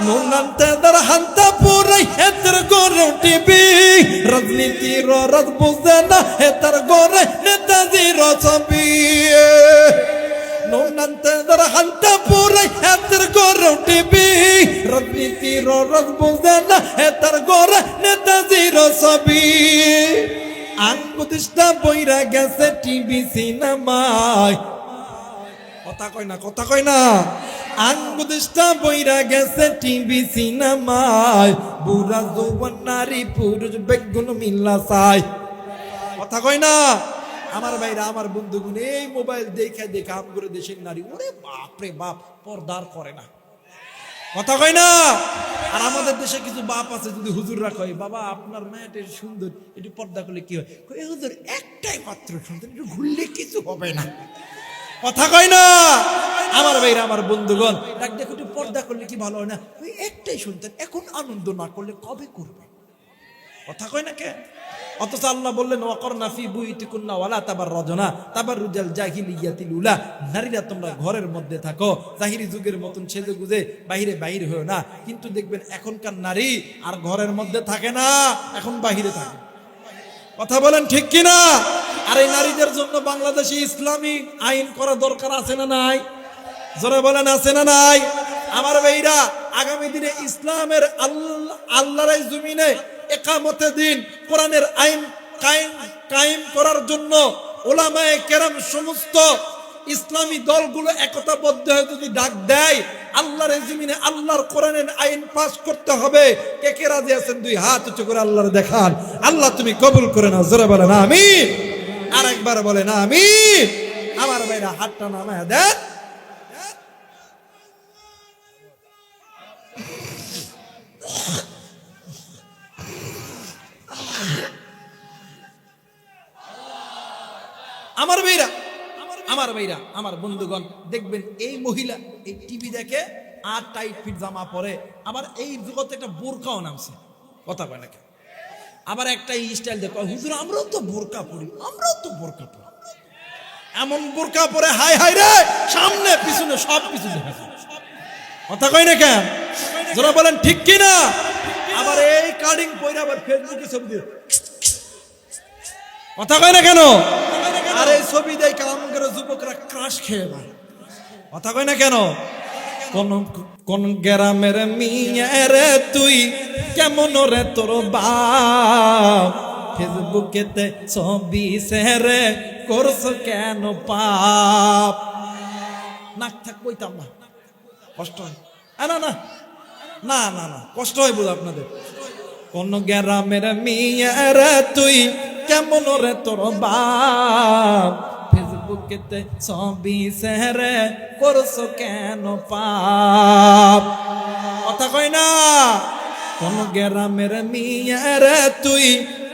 নুনান্তে দার হান্তা পুরাই হেতার গরে টিভি, রাজনীতির রাজ বুঝে না হেতার গরে নেতাজির ছবি। নুনান্তে দার হান্তা পুরাই হেতার গরে টিভি, রাজনীতির রাজ বুঝে না হেতার গরে নেতাজির ছবি। আঙ্গুদেশটা বইরা গেছে টিভি সিনেমায়, কথা কয় না, কথা কয় না। আঙ্গুদেশটা বইরা গেছে টিভি সিনেমায়, বুড়া যৌবন নারী পুরুষ বেগুন মিল্লা চাই। কথা কয় না আমার ভাইরা, আমার বন্ধুগুণ। এই মোবাইল দেখে দেখে আম করে দেশের নারী, ওরে বাপ রে বাপ, পর্দার করে না। কথা কয় না। আর আমাদের দেশে কিছু বাপ আছে, যদি হুজুররা কয় বাবা আপনার মেয়েটা সুন্দর, একটু পর্দা করলে কি হয়? কই হুজুর একটাই মাত্র সুন্দর, একটু ঘুরলে কিছু হবে না। কথা কয় না আমার ভাইরা, আমার বন্ধুগণ। দেখ দেখো একটু পর্দা করলে কি ভালো হয় না? ওই একটাই শুনতেন, এখন আনন্দ না করলে কবে করবে? কথা কয় না কে? অথচ আল্লাহ বললেন ওয়াকরনা ফি বুয়ুতিকুন্না ওয়ালা তাবাররাজনা তাবাররুজাল জাহিলিয়াতিল উলা, নারীরা তোমরা ঘরের মধ্যে থাকো, জাহিরি যুগের মতন সেজে গুজে বাইরে বাইরে হয়ো না। কিন্তু দেখবেন এখনকার নারী আর ঘরের মধ্যে থাকে না, এখন বাইরে থাকে। কথা বলেন ঠিক কিনা? আর এই নারীদের জন্য বাংলাদেশে ইসলামী আইন করা দরকার আছে না নাই? জোরে বলেন আছে না নাই? আমার ভাইরা, আগামী দিনে ইসলামের আল্লাহর এই জমিনে একামতে দিন, কোরআনের আইন কায়েম করার জন্য উলামায়ে কেরাম সমস্ত ইসলামী দলগুলো একতাবদ্ধ হয়ে যদি ডাক দেয়, আল্লাহর এই জমিনে আল্লাহর কোরআনের আইন পাস করতে হবে, কে কে রাজি আছেন? দুই হাত উঁচু করে আল্লাহর দেখান। আল্লাহ তুমি কবুল করে নাও। জোরে বলেন আমিন। আর একবার বলেন আমিন। আমার ভাইরা হাতটা নামায় দেন। আমার ভাইরা, আমার ভাইরা, আমার বন্ধুগণ, দেখবেন এই মহিলা এই টিভি দেখে আর টাইট ফিট জামা পরে, আবার এই জগতে একটা বোরকাও নামছে। কথা কয় নাকি? আবার একটা স্টাইল দেখো, হুজুর আমরাও তো বোরকা পরি, আমরাও তো বোরকা পরি। এমন বোরকা পরে হাই হাই রে, সামনে পিছনে সব কিছু দেখা যায়। কথা কয় না কেন? যারা বলেন ঠিক কিনা? আবার এই কাটিং পরে আবার ফেসবুকে ছবি দিয়ে, কথা কয় না কেন? আর এই ছবি দেখে আমাদের যুবকরা ক্রাশ খেয়ে যায়। কথা কয় না কেন? কোন গ্রামের মিয়া রে তুই, কেমন রে তোর বাপ, ফেসবুকেতে ছবি শেয়ারে করছ কেন পাপ? নাক থাক কইতাম না, কষ্ট হয়। না না না না না, কষ্ট হয় বুঝ আপনাদের। কোন গ্রামের মিয়া রে তুই, কেমন রে তোর বাপ, ফেসবুকেতে ছবি শেয়ারে করছ কেন পাপ? কথা কয় না। কোন গ্রামের মিয়া রে তুই,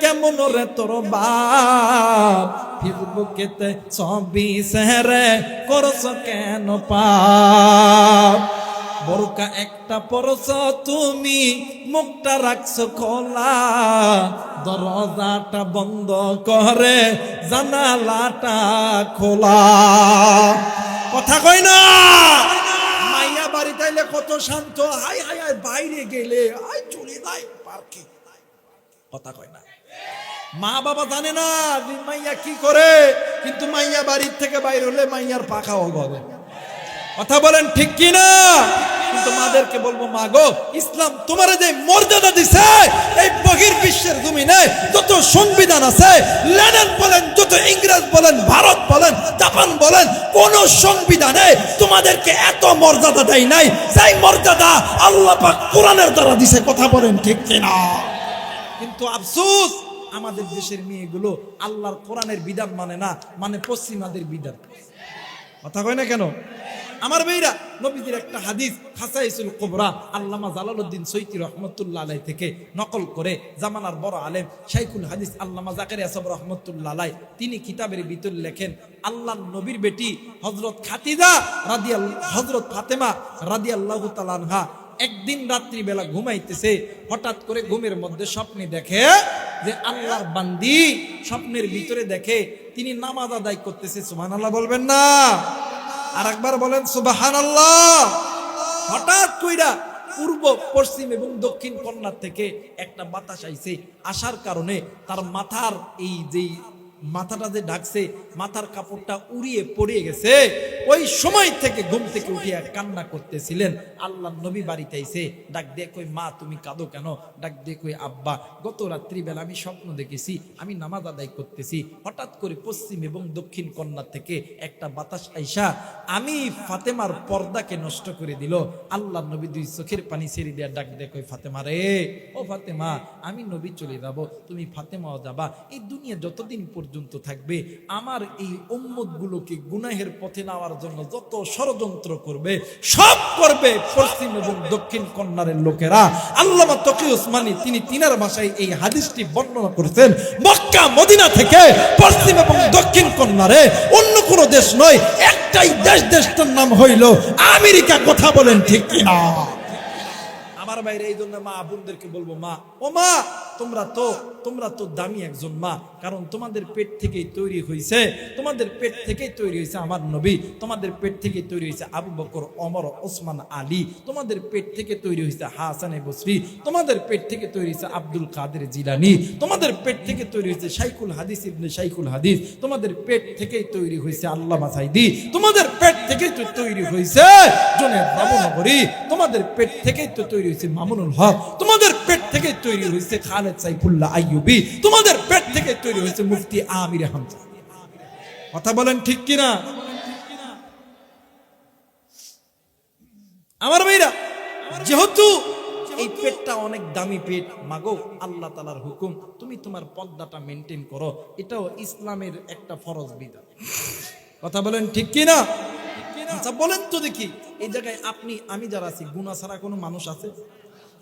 কেমন রে তোর বাপ, ফেসবুকেতে ছবি শেয়ারে করছ কেন পাপ? বোরকা একটা পরছ তুমি, মুখটা রাখছো খোলা, দরজাটা বন্ধ করে জানালাটা খোলা। কথা কয় না। মাইয়া বাড়ি তাইলে কত শান্ত, হাই হাই হাই, বাইরে গেলে আই চলে যায় পার্কে। কথা কয় না। মা বাবা জানে না মাইয়া কি করে, কিন্তু মাইয়া বাড়ির থেকে বাইরে হলে মাইয়ার পাখাও গলে। কথা বলেন ঠিক কিনা? কিন্তু মাদেরকে বলবো, মা গো, ইসলাম তোমার যে মর্যাদা দিছে, এই বহির বিশ্বের জমিনে যত সংবিধান আছে, লেনিন বলেন, যত ইংরেজ বলেন, ভারত বলেন, জাপান বলেন, কোন সংবিধানে তোমাদেরকে এত মর্যাদা দেয় নাই, সেই মর্যাদা আল্লাহ পাক কোরআনের দ্বারা দিছে। কথা বলেন ঠিক কিনা? কিন্তু আফসোস, আমাদের দেশের মেয়েগুলো আল্লাহর কোরআনের বিধান মানে না, মানে পশ্চিমাদের বিধান। কথা কয় না কেন? আমার ভাইরা, নবীজির একটা হাদিস খাসাইসুল কুবরা আল্লামা জালালউদ্দিন সৈয়দী রাহমাতুল্লাহ আলাইহি থেকে নকল করে জামানার বড় আলেম শাইখুল হাদিস আল্লামা জাকারিয়া সাহেব রাহমাতুল্লাহ আলাইহি তিনি কিতাবের ভিতর লেখেন, আল্লাহর নবীর বেটি হযরত খাদিজা হযরত ফাতেমা রাদিয়াল্লাহু তাআলা আনহা একদিন রাত্রি বেলা ঘুমাইতেছে, হঠাৎ করে ঘুমের মধ্যে স্বপ্নে দেখে যে আল্লাহর বান্দি স্বপ্নের ভিতরে দেখে তিনি নামাজ আদায় করতেছে। সুবহানাল্লাহ বলবেন না? আর একবার বলেন সুবহানাল্লাহ। হঠাৎ কইরা পূর্ব, পশ্চিম এবং দক্ষিণ কর্নার থেকে একটা বাতাস আইছে, আসার কারণে তার মাথার এই যে মাথাটা যে ঢাকছে, মাথার কাপড়টা উড়িয়ে পড়ে গেছে। ওই সময় থেকে ঘুম থেকে উঠিয়া কান্না করতেছিলেন। আল্লাহ নবী বাড়িতে আইছে, ডাক দিয়ে কই মা তুমি কাঁদো কেন? ডাক দিয়ে কই আব্বা গত রাত্রিবেলা আমি স্বপ্ন দেখেছি, আমি নামাজ আদায় করতেছি, হঠাৎ করে পশ্চিম এবং দক্ষিণ কন্যা থেকে একটা বাতাস আইসা আমি ফাতেমার পর্দাকে নষ্ট করে দিল। আল্লাহ নবী দুই চোখের পানি ছেড়ে দিয়ে ডাক দিয়ে কই ফাতেমা রে, ও ফাতেমা আমি নবী চলে যাব, তুমি ফাতেমাও যাবা। এই দুনিয়া যতদিন পর্যন্ত থাকবে আমার এই উম্মত গুলোকে গুনাহের পথে নেওয়ার জন্য যত ষড়যন্ত্র করবে সব করবে পশ্চিম এবং দক্ষিণ কন্যারের লোকেরা। আল্লামা তকি ওসমানী তিনি তিনার ভাষায় এই হাদিসটি বর্ণনা করেছেন। মক্কা মদিনা থেকে পশ্চিম এবং দক্ষিণ কন্যারে অন্য কোনো দেশ নয়, একটাই দেশটার নাম হইল আমেরিকা। কথা বলেন ঠিক কিনা? আমার বাইরে এই জন্য মা বোনদেরকে বলবো, মা ও মা তোমরা তো দামি একজন মা, কারণ তোমাদের পেট থেকেই তৈরি হয়েছে, তোমাদের পেট থেকেই তৈরি হয়েছে আমার নবী, তোমাদের পেট থেকে তৈরি হয়েছে আবু বকর, ওমর, ওসমান, আলী, তোমাদের পেট থেকে তৈরি হয়েছে হাসান বসরি, তোমাদের পেট থেকে তৈরি হয়েছে আব্দুল কাদের জিলানী, তোমাদের পেট থেকে তৈরি হয়েছে শাইখুল হাদিস ইবনে শাইখুল হাদিস, তোমাদের পেট থেকেই তৈরি হয়েছে আল্লামা সাইদি, তোমাদের পেট থেকেই তো তৈরি হয়েছে জুনায়েদ বাবুনগরী, তোমাদের পেট থেকেই তো তৈরি হয়েছে মামুনুল হক, তোমাদের পেট থেকে তৈরি হয়েছে খালেদ সাইফুল্লাহ আইয়ুবী, তোমাদের পেট থেকে তৈরি হয়েছে মুফতি আমির হামজা। কথা বলেন ঠিক কিনা? আমার ভাইরা, যেহেতু এই পেটটা অনেক দামি পেট, মাগো আল্লাহ তাআলার হুকুম তুমি তোমার পর্দাটা মেনটেন করো, এটাও ইসলামের একটা ফরজ বিধান। কথা বলেন ঠিক কিনা? আচ্ছা বলেন তো দেখি, এই জায়গায় আপনি আমি যারা আছি গুনাহ ছাড়া কোনো মানুষ আছে?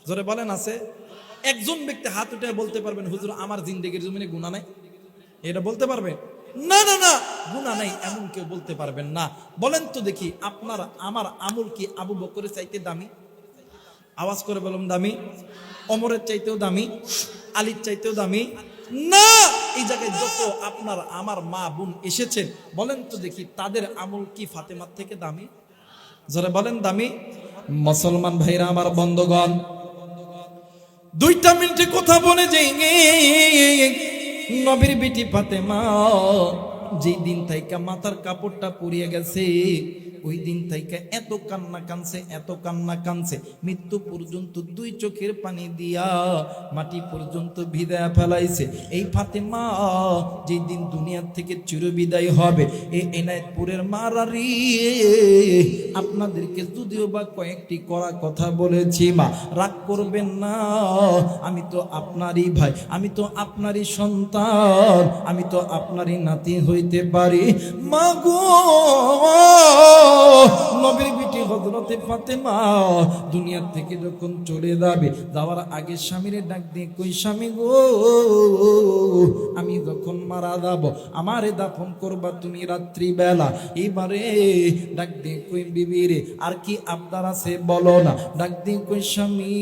জোরে বলেন আছে? একজন ব্যক্তি হাত উঠে বলতে পারবেন হুজুর আমার জিন্দেগির জমিনে গুনাহ নাই? এটা বলতে পারবেন? না না না, গুনাহ নাই এমন কেউ বলতে পারবেন না। বলেন তো দেখি, আপনার আমার আমল কি আবু বকরের চাইতে দামি? আওয়াজ করে বলুন দামি? ওমরের চাইতেও দামি? আলীর চাইতেও দামি? না। এই জায়গায় যত আপনার আমার মা বোন এসেছেন, বলেন তো দেখি তাদের আমল কি ফাতেমার থেকে দামি? যারা বলেন দামি। মুসলমান ভাইরা আমার বন্ধুগণ, 2 মিনিটে কথা বলে যাই। নবীর বেটি ফাতেমা যেই দিন থেকে মাথার কাপড়টা পুড়িয়ে গেছে, ওই দিন থেকে এত কান্না কানছে, এত কান্না কানছে, মৃত্যু পর্যন্ত 2 চোখের পানি দিয়া মাটি পর্যন্ত ভিজায়া ফেলাইছে। এই ফাতেমা যেই দিন দুনিয়ার থেকে চিরবিদায় হবে, এই এনায়েতপুরের মারারি আপনাদেরকে যদিও বা কয়েকটি কড়া কথা বলেছি, মা রাগ করবেন না, আমি তো আপনারই ভাই, আমি তো আপনারই সন্তান, আমি তো আপনারই নাতি হইতে পারি। মা গো, নবীর বিটি হযরতে ফাতেমা দুনিয়া থেকে যখন চলে যাবে, যাওয়ার আগে স্বামীরে ডাক দিয়ে কই, স্বামী গো আমি যখন মারা যাব আমারে দাফন করবা তুমি রাত্রি বেলা। এবারে ডাক দিয়ে কই, বিবি রে আর কি আবদার আছে বলো না? ডাক দিয়ে কই, স্বামী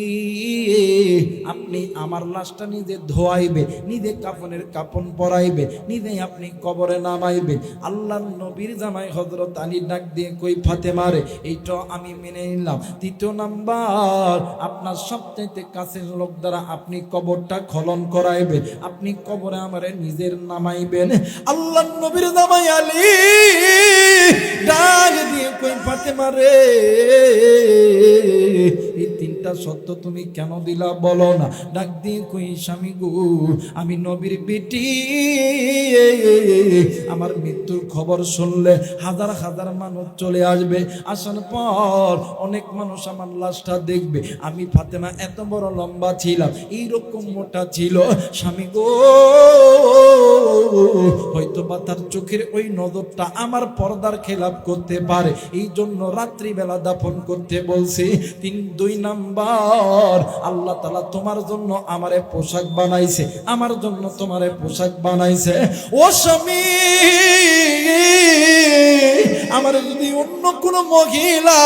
আপনি আমার লাশটা নিজে ধোয়াইবে, নিজে কাফনের কাফন পরাইবে, নিজে আপনি কবরে নামাইবে। আল্লাহর নবীর জামাই হযরত আলী ডাক দিয়ে কই, ফাতেমারে এইটা আমি মেনে নিলাম। 3 নাম্বার, আপনার সবচাইতে কাছের লোক দ্বারা আপনি কবরটা খনন করাইবেন, আপনি কবরে আমারে নিজের নামাইবেন। আল্লাহর নবীর জামাই আলী ডাক দিয়ে কই, ফাতেমারে এই 3টা সত্য তুমি কেন দিলা বলো না? ডাক দিয়ে কই, স্বামী গো আমি নবীর বেটি, আমার মৃত্যুর খবর শুনলে হাজার হাজার মানুষ চলে আসবে, আসার পর অনেক মানুষ আমার লাশটা দেখবে। আমি ফাতেমা এত বড় লম্বা ছিলাম, এইরকম মোটা ছিল, স্বামী গো হয়তো বা তার চোখের ওই নজরটা আমার পর্দার খেলাপ করতে পারে, এই জন্য রাত্রিবেলা দাফন করতে বলছি। 2 নাম্বার, আল্লাহ তাআলা তোমার জন্য আমারে পোশাক বানাইছে, আমার জন্য তোমারে পোশাক বানাইছে। ও স্বামী আমার যদি অন্য কোনো মহিলা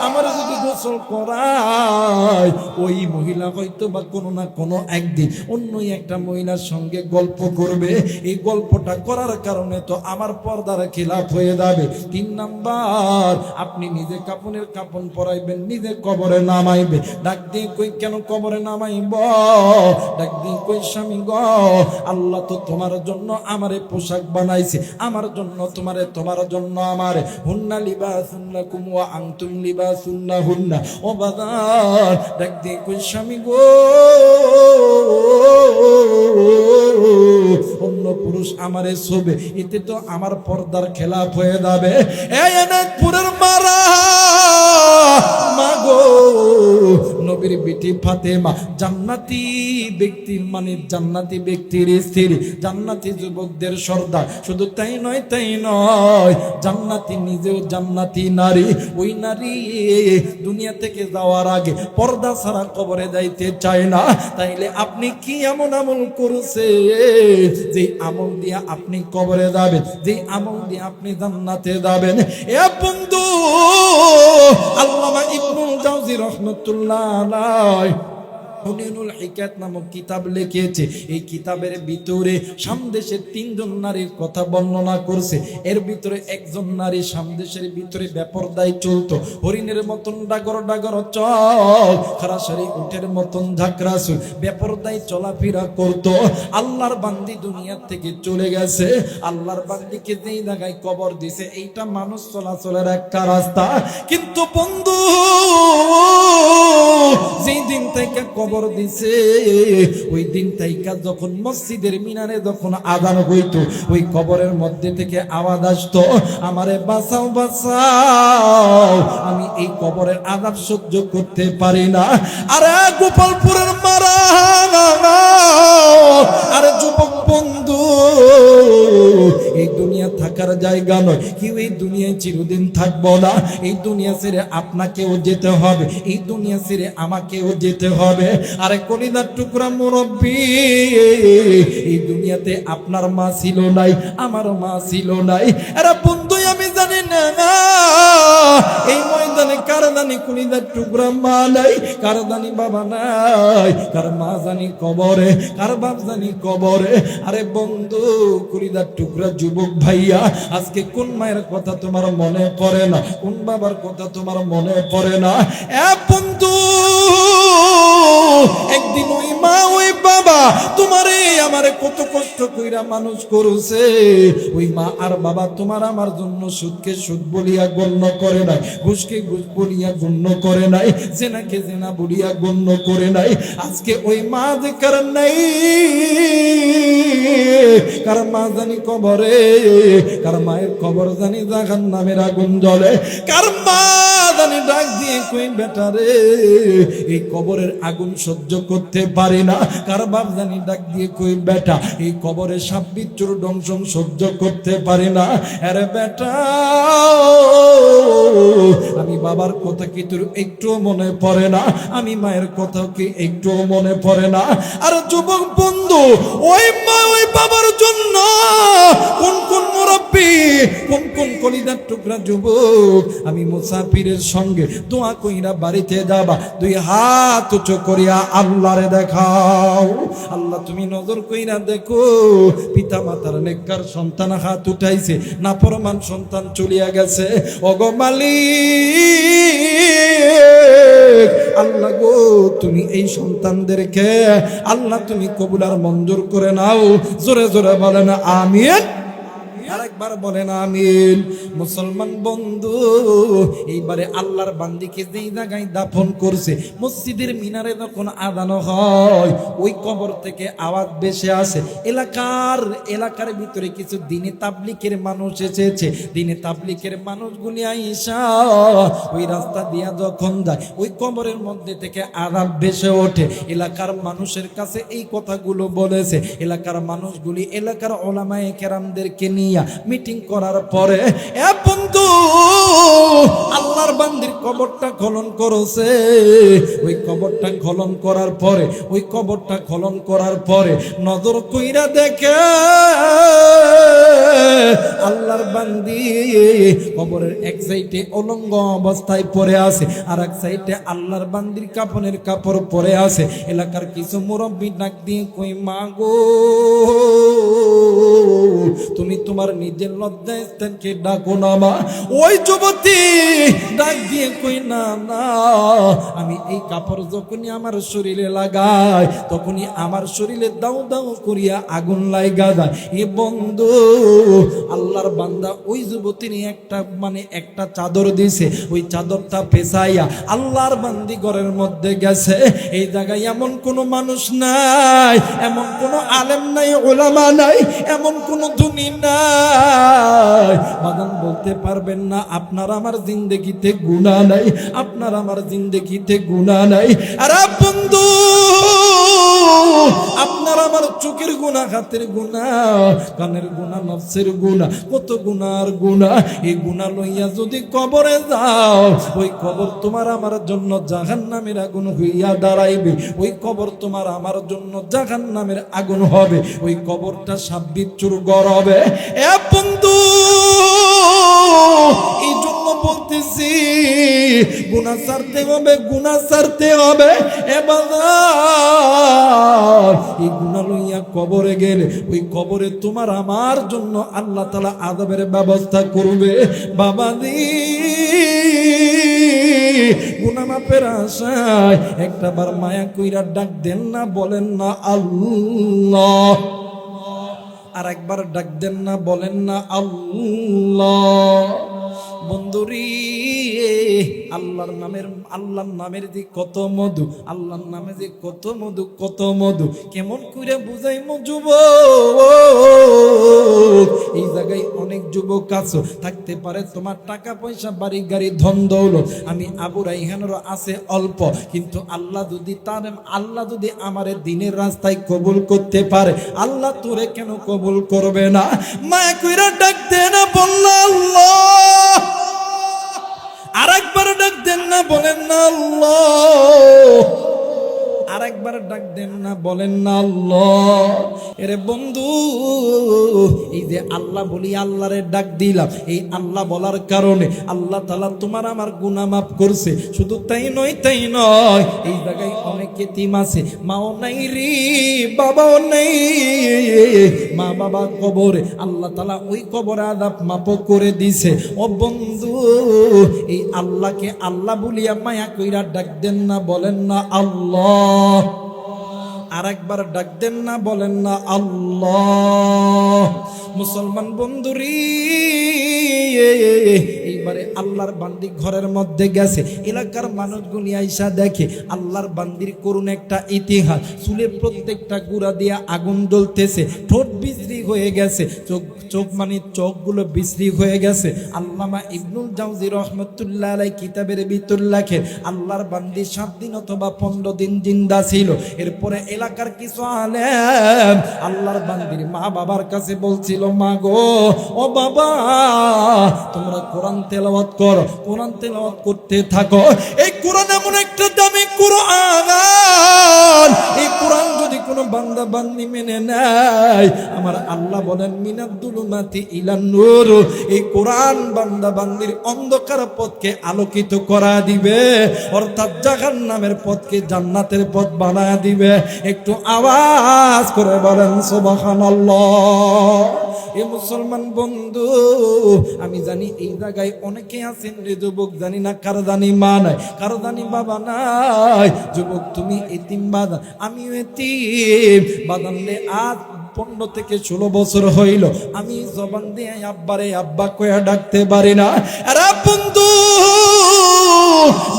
আমার যদি গোসল করায়, ওই মহিলা হয়তো বা কোনো না কোনো একদিন অন্য একটা মহিলার সঙ্গে গল্প করবে। এই গল্পটা করার কারণে তো আমার পর্দার খিলাফ হয়ে যাবে। 3 নাম্বার, আপনি নিজে কাপনের কাপন পরাইবেন, নিজে কবরে নামাইবে। ডাক দিয়ে কই কেন কবরে নামাইব? ডাক দিয়ে কই স্বামী গো, আল্লাহ তো তোমার জন্য আমারে পোশাক বানাইছে, আমার জন্য তোমারে, তোমার জন্য আমারে। হুন্না লিবাসুন লাকুম ওয়া আনতুম লিবাসুন লাহুন্না। ও বাজার, ডাক দিয়ে কই স্বামী গো, অন্য পুরুষ আমারে শোবে, এতে তো আমার পর্দার খেলাফ হয়ে যাবে। এই এনাদপুরের মারা মাগো, নবীর বিটি ফাতেমা জান্নাতি ব্যক্তির, মানে জান্নাতি ব্যক্তির স্ত্রী, জান্নাতি যুবকদের সর্দার। শুধু তাই নয়, তাই নয়, জান্নাতি নিজেও জান্নাতি নারী। ওই নারী দুনিয়া থেকে যাওয়ার আগে পর্দা ছাড়া কবরে যাইতে চায় না। তাইলে আপনি কি এমন আমল করছে যে আমল দিয়ে আপনি কবরে যাবেন, যে আমল দিয়ে আপনি জান্নাতে যাবেন? এ বন্ধু, আল্লামা ইবনুল জাওজি রাহমাতুল্লাহ আলাইহি হুনাইনুল হিকায়াত নামক কিতাব লিখেছে। এই কিতাবের ভিতরে সামদেশের 3 জন নারীর কথা বর্ণনা করছে। এর ভিতরে একজন নারী সামদেশের ভিতরে বেপরদায় চলতো, হরিণের মতন ডাগর ডাগর চল, খারাসারি উটের মতন ঝাঁকড়া চুল, বেপরদায় চলাফেরা করত। আল্লাহর বান্দি দুনিয়ার থেকে চলে গেছে। আল্লাহর বান্দিকে যেই জায়গায় কবর দিছে, এইটা মানুষ চলাচলের একটা রাস্তা। কিন্তু বন্ধু, যেই দিন থেকে কবর দিছে, ওই দিন তাইকা যখন মসজিদের মিনারে যখন আযান হইতো, ওই কবরের মধ্যে থেকে আওয়াজ আসতো, আমারে বাঁচাও বাঁচাও, আমি এই কবরের আযাব সহ্য করতে পারি না। আরে গোপালপুরের মারা, আরে যুবক বন্ধু, এই দুনিয়া থাকার জায়গা নয়। কেউ এই দুনিয়ায় চিরদিন থাকবো না। এই দুনিয়া ছেড়ে আপনাকেও যেতে হবে, এই দুনিয়া ছেড়ে আমাকেও যেতে হবে। আরে কলিজার টুকরা মুরব্বী, এই দুনিয়াতে আপনার মা ছিল নাই, আমারও মা ছিল নাই। আরে বন্ধু, আমি জানি না এই ময়দানে কার জানি কলিজার টুকরা মা নাই, কার জানি বাবা নাই, কার মা জানি কবরে, কার বাপ জানি কবরে। আরে বন্ধু, কলিজার টুকরা যুবক ভাইয়া, আজকে কোন মায়ের কথা তোমার মনে পড়ে না? কোন বাবার কথা তোমার মনে পড়ে না? এ বন্ধু, একদিন ওই মা ওই বাবা তোমারে আমারে কত কষ্ট কইরা মানুষ করছে। ওই মা আর বাবা তোমার আমার জন্য সুদকে সুদ বলিয়া গণ্য করে নাই, ঘুষকে ঘুষ বলিয়া গণ্য করে নাই, জেনাকে জেনা বলিয়া গণ্য করে নাই। আজকে ওই মা যে কারণ নাই, কার মা জানি কবরে, কার মায়ের কবর জানি জাহান্নামের আগুন জ্বলে, কার মা জানি ডাক দিয়ে কই বেটা রে এই কবরের আগুন সহ্য করতে পারি না, কার বাপ জানি ডাক দিয়ে কই বেটা এই কবরের সাপ বিচ্ছুর দংশন সহ্য করতে পারি না। আরে বেটা, আমি বাবার কথা কি তোর একটু মনে পড়ে না? আমি মায়ের কথা কি একটু মনে পড়ে না? আর যুবক বন্ধু, ওই মা ওই বাবার জন্য কোন কোন মুরব্বী, কোন কোন কলিজার টুকরা যুবক আমি মুসাফিরের সঙ্গে দোয়া কইরা বাড়িতে যাবা, 2 হাত উঁচু করিয়া আল্লাহরে দেখাও। আল্লাহ তুমি নজর কইরা দেখো, পিতা মাতার নেককার সন্তান হাত উঠাইছে, নাফরমান সন্তান চলিয়া গেছে। ওগো মালিক, আল্লাহ গো, তুমি এই সন্তানদেরকে আল্লাহ তুমি কবুল আর মঞ্জুর করে নাও। জোরে জোরে বলেন আমিন। আরেকবার বলেন আমিন। মুসলমান বন্ধু, এইবারে আল্লাহর বান্দিকে যেই জায়গায় দাফন করছে, মসজিদের মিনারে যখন আযান হয়, ওই কবর থেকে আওয়াজ ভেসে আসে। এলাকার ভিতরে কিছু দিনে তাবলিগের মানুষ এসেছে। দিনে তাবলিগের মানুষগুলি আইসা ওই রাস্তা দিয়া যখন যায়, ওই কবরের মধ্যে থেকে আওয়াজ ভেসে ওঠে। এলাকার মানুষের কাছে এই কথাগুলো বলেছে। এলাকার মানুষগুলি এলাকার উলামায়ে কেরামদেরকে নিয়ে মিটিং করার পরে, এ বন্ধু, আল্লাহর বান্দির কবরটা খনন করেছে। ওই কবরটা খনন করার পরে, ওই কবরটা খনন করার পরে নজর কইরা দেখে আল্লাহ আল্লাহর বান্দি কবরের এক সাইডে অলঙ্গ অবস্থায় পড়ে আছে, আর এক সাইডে আল্লাহর বান্দির কাফনের কাপড় পরে আছে। এলাকার কিছু মুরব্বী ডাক দিয়ে কই মা গো, তুমি তোমার নিজের লজ্জায় স্থানকে ডাকো না মা। ওই যুবতী ডাক দিয়ে কই না না, আমি এই কাপড় যখনই আমার শরীরে লাগাই তখনই আমার শরীরে দাউ দাউ করিয়া আগুন লাগা যায়। এ বন্ধু, আল্লাহর বান্দা ওই যুবতীর একটা চাদর দিছে, ওই চাদরটা পেছাইয়া আল্লাহর বান্দি ঘরের মধ্যে গেছে। এই জায়গায় এমন কোনো মানুষ নাই, এমন কোনো আলেম নাই, ওলামা নাই, এমন কোনো ধনী নাই বাদান বলতে পারবেন না আপনার আমার জিন্দেগিতে গুনাহ নাই, আপনার আমার জিন্দেগিতে গুনাহ নাই। আরে বন্ধু, আপনার আমার চোখের গুনাহ, হাতের গুনাহ, কানের গুনাহ, নফসের গুনাহ, কত গুনার গুনাহ। এই গুনাহ লইয়া যদি কবরে যাও, ওই কবর তোমার আমার জন্য জাহান্নামের আগুন হইয়া দাঁড়াইবে। ওই কবর তোমার আমার জন্য জাহান্নামের আগুন হবে। ওই কবরটা সাপ বিচ্ছুর ঘর হবে। এ বন্ধু, এই জন্য বলতেছি গুনাহ ছাড়তে হবে, গুনাহ ছাড়তে হবে। এবার এই গুনাহ লইয়া কবরে গেলে ওই কবরে তোমার আমার জন্য আল্লাহ তাআলা আযাবের ব্যবস্থা করবে। বাবাজি, গুনাহ মাফের আশায় একটাবার মায়া কইরা ডাক দেন না, বলেন না আল্লাহ। আর একবার ডাক দেন না, বলেন না আল্লাহ। বন্ধুরি, আল্লাহর নামের যে কত মধু, আল্লাহর নামে যে কত মধু, কত মধু। কেমন করে বুঝাই যুবক? এই জায়গায় অনেক যুবক আছো, থাকতে পারে তোমার টাকা পয়সা, বাড়ি গাড়ি, ধন দৌলত। আমি আবু রাইহানের আছে অল্প, কিন্তু আল্লাহ যদি আমারে দিনের রাস্তায় কবুল করতে পারে, আল্লাহ তোরে কেন কবুল করবে না? মায়া কইরা ডাক দে না, বললা আল্লাহ। আরেকবার ডাক দেন না, বলেন না আল্লাহ। আরেকবার ডাক দেন না, বলেন না আল্লাহ। এরে বন্ধু, এই যে আল্লাহ বলি, আল্লাহরে ডাক দিলাম, এই আল্লাহ বলার কারণে আল্লাহ তাআলা তোমার আমার গুনাহ মাফ করছে। শুধু তাই নয়, এই জায়গায় অনেক এতিম আছে, মাও নাই রে, বাবাও নাই, মা বাবা কবরে, আল্লাহ তাআলা ওই কবরে আযাব মাফ করে দিছে। ও বন্ধু, এই আল্লাহকে আল্লাহ বলিয়া মায়া কইরা ডাক দেন না, বলেন না আল্লাহ। আরেকবার ডাক দেন না, বলেন না আল্লাহ। মুসলমান বন্ধুরি, এইবারে আল্লাহর বান্দি ঘরের মধ্যে গেছে, এলাকার মানুষগুলি আইসা দেখে আল্লাহর বান্দির করুণ একটা ইতিহাস। চুলের প্রত্যেকটা গুড়া দিয়া আগুন জ্বলতেছে, ঠোঁট বিশ্রী হয়ে গেছে, চোখগুলো বিশ্রী হয়ে গেছে। আল্লামা ইবনুল জাওজি রহমতুল্লাহ আলাইহি কিতাবের ভিতর লেখেন, আল্লাহর বান্দি 7 দিন অথবা 15 দিন জিন্দা ছিল। এরপরে এলাকার কিছু আলেম আল্লাহর বান্দির মা বাবার কাছে বলছিল, মা গো, ও বাবা, তোমরা কোরআন তেলাওয়াত করো, কোরআন তেলাওয়াত করতে থাকো। এই কোরআন এমন একটা দামি কোরআন, এই কোরআন যদি কোনো বান্দা বান্দি মেনে নেয়, আমার আল্লাহ বলেন মিনাদ্দুলুমাতি ইলান নূর, এই কোরআন বান্দা বান্দির অন্ধকার পথকে আলোকিত করা দিবে, অর্থাৎ জাহান্নামের পথকে জান্নাতের পথ বানায়া দিবে। একটু আওয়াজ করে বলেন সুবহানাল্লাহ। এ মুসলমান বন্ধু, আমি জানি এই জায়গায় অনেকে আছেন রে যুবক, জানি না কারো জানি মা নাই, কারো জানি বাবা নাই। যুবক তুমি এতিম বাদান, আমিও এতিম বাদান রে। আজ 15 থেকে 16 বছর হইল আমি জবান দিয়ে আব্বারে আব্বা কইয়া ডাকতে পারি না। আরে বন্ধু,